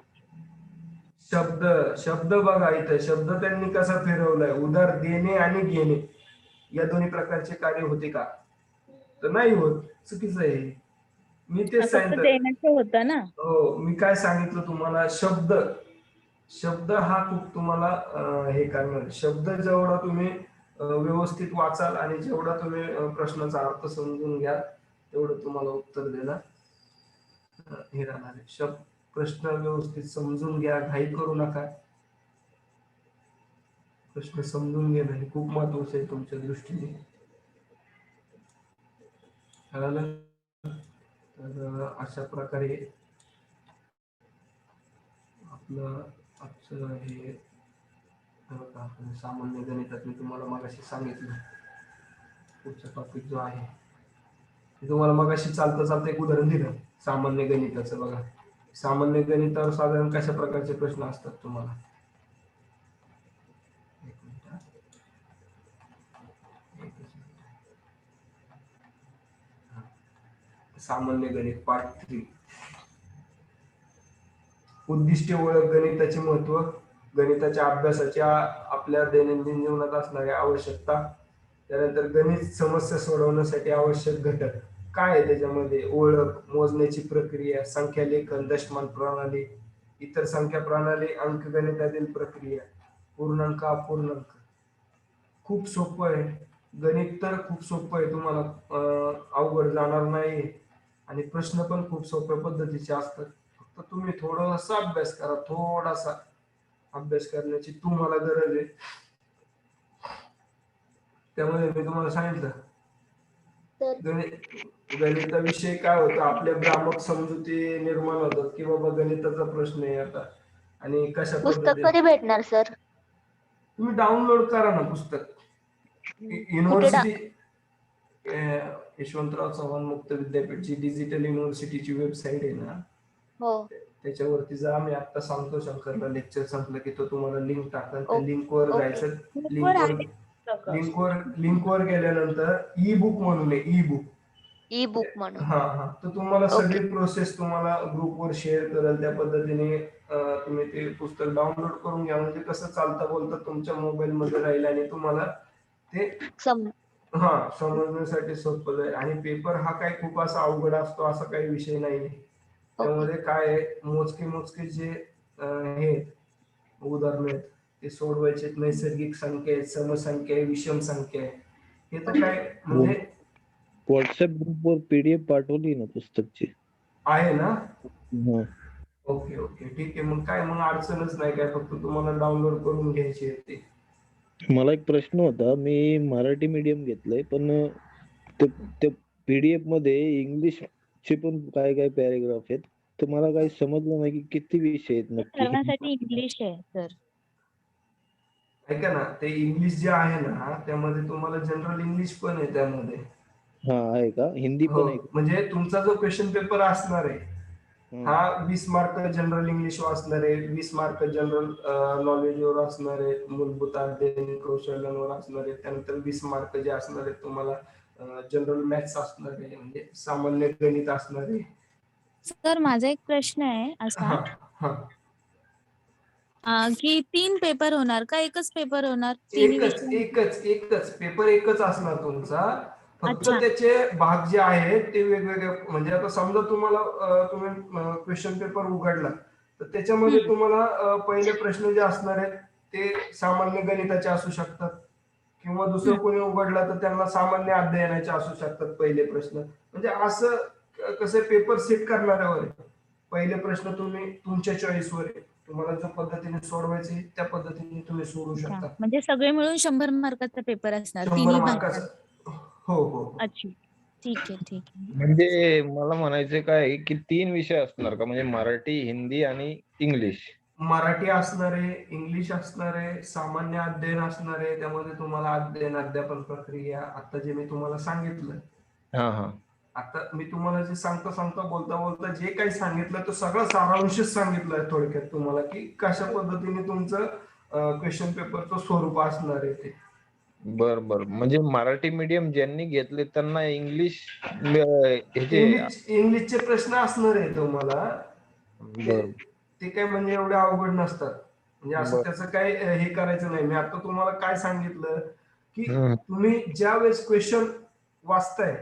शब्द बघा इथं शब्द त्यांनी कसा फिरवलाय, उधार देणे आणि घेणे या दोन्ही प्रकारचे कार्य होते का? तर नाही होत, चुकीचं आहे. मी तेच फक्त सांगितलं. देण्याचं होतं ना. हो, मी काय सांगितलं तुम्हाला, शब्द हा खूप तुम्हाला हे करणार. शब्द जेवढा तुम्ही व्यवस्थित वाचाल आणि जेवढा तुम्ही प्रश्नाचा अर्थ समजून घ्याल तेवढं तुम्हाला उत्तर देणार हे राहणार आहे. प्रश्न व्यवस्थित समजून घ्या, घाई करू नका. प्रश्न समजून घेणं हे खूप महत्वाचं आहे तुमच्या दृष्टीने. कळालं? तर अशा प्रकारे आपलं आजचं हे सामान्य गणितात मी तुम्हाला मगाशी सांगितलं. पुढचा टॉपिक जो आहे ते तुम्हाला मगाशी चालता एक उदाहरण दिलं सामान्य गणिताचं. बघा, सामान्य गणितावर साधारण कशा प्रकारचे प्रश्न असतात तुम्हाला. एक मिनिट. सामान्य गणित पार्ट 3. उद्दिष्टे ओळख, गणिताचे महत्व, गणिताच्या अभ्यासाच्या आपल्या दैनंदिन जीवनात असणाऱ्या आवश्यकता, त्यानंतर गणित समस्या सोडवण्यासाठी आवश्यक घटक काय आहे त्याच्यामध्ये, ओळख, मोजण्याची प्रक्रिया, संख्या लेखन, दशमान प्रणाली, इतर संख्या प्रणाली, अंकगणितातील प्रक्रिया, पूर्णांक, अपूर्णांक. खूप सोपं आहे गणित, तर खूप सोपं आहे, तुम्हाला अवघड जाणार नाही आणि प्रश्न पण खूप सोप्या पद्धतीचे असतात. फक्त तुम्ही थोडासा अभ्यास करा, थोडासा अभ्यास करण्याची तुम्हाला गरज आहे. त्यामध्ये मी तुम्हाला सांगितलं गणिताविषयी काय होतं, आपल्या भ्रामक समजुती निर्माण होतात की बाबा गणिताचा प्रश्न आहे आता आणि कशा पुस्तक पद्धतीने. कधी भेटणार सर? तुम्ही डाउनलोड करा ना पुस्तक. युनिव्हर्सिटी यशवंतराव चव्हाण मुक्त विद्यापीठची डिजिटल युनिव्हर्सिटीची वेबसाईट आहे ना, हो. त्याच्यावरती जा. मी आता सांगतो शंकरला, लेक्चर संपलं की तो तुम्हाला लिंक टाकल. त्या ओके. लिंकवर ओके. जायचं. पुस्तकं. लिंकवर गेल्यानंतर ई बुक म्हणून आहे, ई बुक. ई बुक म्हणून. हा तर तुम्हाला ओके. सगळी प्रोसेस तुम्हाला ग्रुपवर शेअर करेल. त्या पद्धतीने तुम्ही ते पुस्तक डाउनलोड करून घ्या. म्हणजे कसं चालता बोलता तुमच्या मोबाईल मध्ये राहील आणि तुम्हाला ते समजण्यासाठी सोपं जाईल. आणि पेपर हा काय खूप असा अवघड असतो असा काही विषय नाही. त्यामध्ये काय आहे, मोजके जे हे उदाहरण आहेत ते सोडवायचे. नैसर्गिक संख्या आहेत, समसंख्या आहे, विषम संख्या आहे. हे तर काय म्हणजे व्हॉट्सअप ग्रुपवर पीडीएफ पाठवली ना पुस्तकची, आहे ना. हा. ओके ठीक आहे. मग अडचणच नाही काय, फक्त तुम्हाला डाउनलोड करून घ्यायची आहे ते. मला एक प्रश्न होता. मी मराठी मीडियम घेतलंय, पण त्या पीडीएफ मध्ये इंग्लिश चे पण काय काय पॅरेग्राफ आहेत, तर मला काही समजलं नाही की किती विषय आहेत नक्की. सर्वांसाठी इंग्लिश आहे सर. ऐका ना, ते इंग्लिश जे आहे ना त्यामध्ये तुम्हाला जनरल इंग्लिश पण आहे त्यामध्ये. हा, आहे का? हिंदी हो, पण आहे का? म्हणजे तुमचा जो क्वेश्चन पेपर असणार आहे हा 20 मार्क जनरल इंग्लिश वाचणार आहे, 20 मार्क जनरल नॉलेजवर असणार आहे, मूलभूत अध्ययन कौशल्यांवर असणार आहे. त्यानंतर 20 मार्क जे असणार आहेत तुम्हाला जनरल मॅथ्स असणार आहे, म्हणजे सामान्य गणित असणार आहे. सर माझा एक प्रश्न आहे असा की 3 पेपर होणार का एकच पेपर होणार? एकच पेपर एकच असणार तुमचा. फक्त अच्छा. त्याचे भाग जे आहेत ते वेगवेगळे. म्हणजे आता समजा तुम्हाला तुम्ही क्वेश्चन पेपर उघडला तर त्याच्यामध्ये तुम्हाला पहिले प्रश्न जे असणार आहेत ते सामान्य गणिताचे असू शकतात, किंवा दुसरं कोणी उघडला तर त्यांना सामान्य अध्ययनाचे असू शकतात पहिले प्रश्न. म्हणजे असं कसं पेपर सेट करणाऱ्यावर आहे. पहिले प्रश्न तुम्ही तुमच्या चॉईसवर आहे, तुम्हाला ज्या पद्धतीने सोडवायचे त्या पद्धतीने तुम्ही सोडू शकता. म्हणजे सगळे मिळून 100 मार्काचा पेपर असणार 100 तिन्ही मार्काचा. हो. अच्छा, ठीक आहे. म्हणजे मला म्हणायचं काय आहे की 3 विषय असणार का? म्हणजे मराठी, हिंदी आणि इंग्लिश. मराठी असणार आहे, इंग्लिश असणार आहे, सामान्य अध्ययन असणार आहे. त्यामध्ये तुम्हाला अध्यापन प्रक्रिया, आता जे मी तुम्हाला सांगितलं. हा. आता मी तुम्हाला जे सांगता बोलता जे काही सांगितलं तो सगळं सारांशच सांगितलंय थोडक्यात तुम्हाला, की कशा पद्धतीने तुमचं क्वेश्चन पेपरचं स्वरूप असणार आहे ते. बर. म्हणजे मराठी मीडियम ज्यांनी घेतले त्यांना इंग्लिशचे प्रश्न असणार आहे तुम्हाला. बर. ते काय म्हणजे एवढे अवघड नसतात. म्हणजे असं त्याचं काय हे करायचं नाही. मी आता तुम्हाला काय सांगितलं की तुम्ही ज्या वेळेस क्वेश्चन वाचताय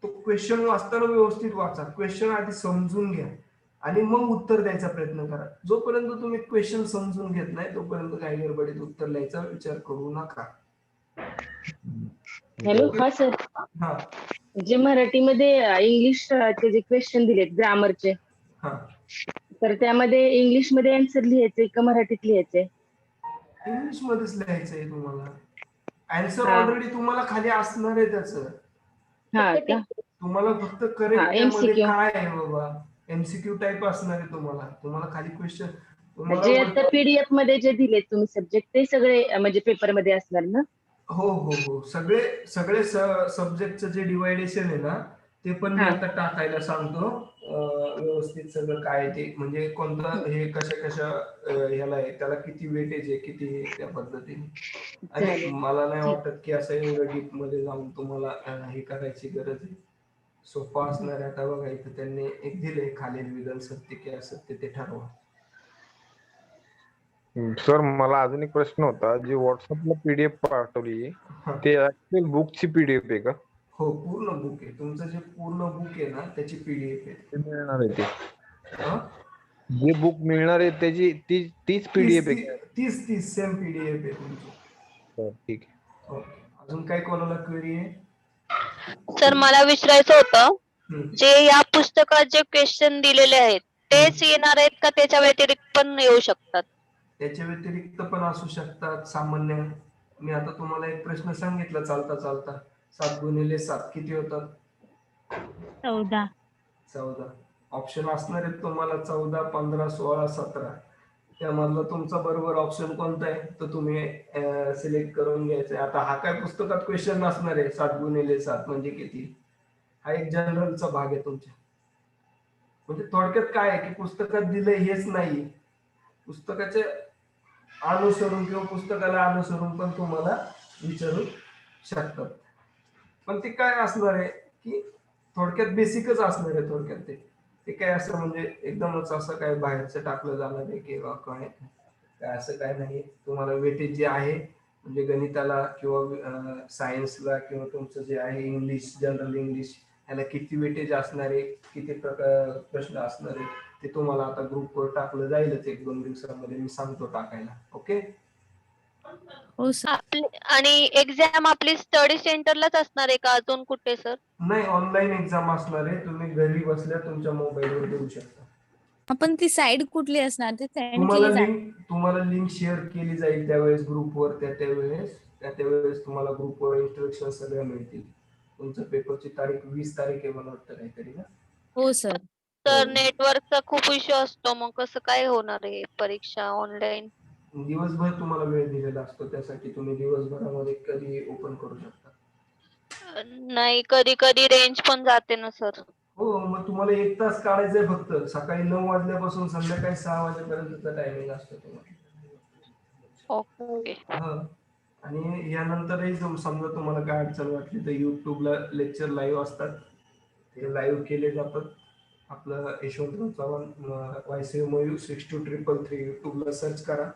तो क्वेश्चन वाचताना व्यवस्थित वाचा, क्वेश्चन आधी समजून घ्या आणि मग उत्तर द्यायचा प्रयत्न करा. जोपर्यंत तुम्ही क्वेश्चन समजून घेत नाही तोपर्यंत काही गडबडीत उत्तर द्यायचा विचार करू नका. हॅलो, हा सर. हा जे मराठीमध्ये इंग्लिशचे जे क्वेश्चन दिलेत ग्रामरचे, हा तर त्यामध्ये इंग्लिश मध्ये आन्सर लिहायचे का मराठीत लिहायचे? इंग्लिश मध्येच लिहायचंय तुम्हाला. आन्सर हा. ऑलरेडी तुम्हाला खाली असणार आहे त्याचं. हा का? तुम्हाला फक्त हा, करेक्ट त्यामध्ये MCQ. काय आहे बाबा, एमसीक्यू टाईप असणार आहे तुम्हाला खाली क्वेश्चन जे आता पीडीएफ मध्ये जे दिलेत तुम्ही सब्जेक्ट, ते सगळे म्हणजे पेपर मध्ये असणार ना? हो हो हो, सगळे सगळे सब्जेक्टचं जे डिवायडेशन आहे ना ते पण मी हा. आता टाकायला सांगतो. व्यवस्थित सगळं काय ते म्हणजे कोणतं हे कशा कशा ह्याला आहे, त्याला किती वेटेज आहे, किती आहे, त्या पद्धतीने. आणि चालेल. मला नाही ठीक. वाटत की असं एवढं डीप मध्ये जाऊन तुम्हाला हे करायची गरज आहे. सोपं असणार आहे. आता बघा इथं त्यांनी एक दिले खालील विधान सत्य की असत्य ते ठरवा. सर मला अजून एक प्रश्न होता, जी व्हॉट्सअपला पीडीएफ पाठवली हा. ते ऍक्च्युअल बुकची पीडीएफ आहे का? हो, पूर्ण बुक आहे तुमचं. जे पूर्ण बुक आहे ना त्याची पीडीएफ आहे. ते मिळणार आहे ते? हा? जे बुक मिळणार आहे त्याची तीच पीडीएफ आहे का? तीस सेम पीडीएफ आहे तुमची. सर ठीक आहे. ओके, अजून काय कोणाला क्वेरी आहे? सर मला विचारायचं होतं, हम्म. जे या पुस्तकात जे क्वेश्चन दिलेले आहेत तेच येणार आहेत का त्याच्या व्यतिरिक्त पण येऊ शकतात? त्याच्या व्यतिरिक्त पण असू शकतात सामान्य. मी आता तुम्हाला एक प्रश्न सांगितला चालता चालता. 7 गुणिले 7 किती होतात? 14. ऑप्शन असणार आहेत तुम्हाला 14, 15, 16, 17. त्यामधला तुमचा बरोबर ऑप्शन कोणता आहे तो तुम्ही सिलेक्ट करून घ्यायचा. आता हा काय पुस्तकात क्वेश्चन नसणार आहे 7 गुणिले 7 म्हणजे किती. हा एक जनरलचा भाग आहे तुमच्या. म्हणजे थोडक्यात काय आहे की पुस्तकात दिलंय हेच नाही, पुस्तकाचे अनुसरून किंवा पुस्तकाला अनुसरून पण तुम्हाला विचारू शकतात. पण ते काय असणार आहे की थोडक्यात बेसिकच असणार आहे. थोडक्यात ते काय असं म्हणजे एकदमच असं काय बाहेरचं टाकलं जाणार आहे किंवा काय असं काय नाही. तुम्हाला वेटेज जे आहे म्हणजे गणिताला किंवा सायन्सला किंवा तुमचं जे आहे इंग्लिश, जनरल इंग्लिश, याला किती वेटेज असणार आहे, किती प्रकार प्रश्न असणार आहे ते तुम्हाला आता ग्रुपवर टाकलं जाईलच. 1-2 दिवसामध्ये मी सांगतो टाकायला. ओके. हो सर. आणि एक्झाम आपली स्टडी सेंटरलाच असणार आहे का अजून कुठे सर? नाही, ऑनलाईन एक्झाम असणार आहे. तुम्ही घरी बसल्या तुमच्या मोबाईलवर देऊ शकता. आपण ती साईड कुठली असणार ते सेंड केली जाईल? तुम्हाला लिंक शेअर केली जाईल त्यावेळेस ग्रुपवर. त्यावेळेस तुम्हाला ग्रुपवर इन्स्ट्रक्शन सगळ्या मिळतील. तुमच्या पेपरची तारीख 20 तारीख आहे मला वाटतं काहीतरी ना? हो सर. तर नेटवर्कचा खूप इश्यू असतो, मग कसं काय होणार आहे परीक्षा ऑनलाईन? दिवसभर तुम्हाला वेळ दिलेला असतो, त्यासाठी तुम्ही दिवसभरामध्ये कधी ओपन करू शकता. नाही, कधी कधी रेंज पण जाते ना सर. हो, मग तुम्हाला 1 तास काढायचंय फक्त. सकाळी 9 वाजल्यापासून संध्याकाळी 6 वाजेपर्यंतचा टायमिंग असतो तुम्हाला. ओके. हा. आणि यानंतरही समजा तुम्हाला काय अडचण वाटली तर युट्यूबला लेक्चर लाईव्ह असतात, ते लाईव्ह केले जातात. आपलं यशवंतराव चव्हाण वायसीयू मयूर 62333 युट्यूबला सर्च करा.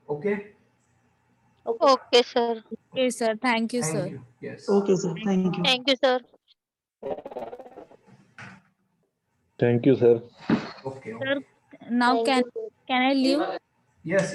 Okay. Okay sir. Okay sir. Thank you sir. Thank you. Yes. Okay, sir. Thank you. Thank you sir. Thank you sir. Okay. Sir, now can I leave? Yes.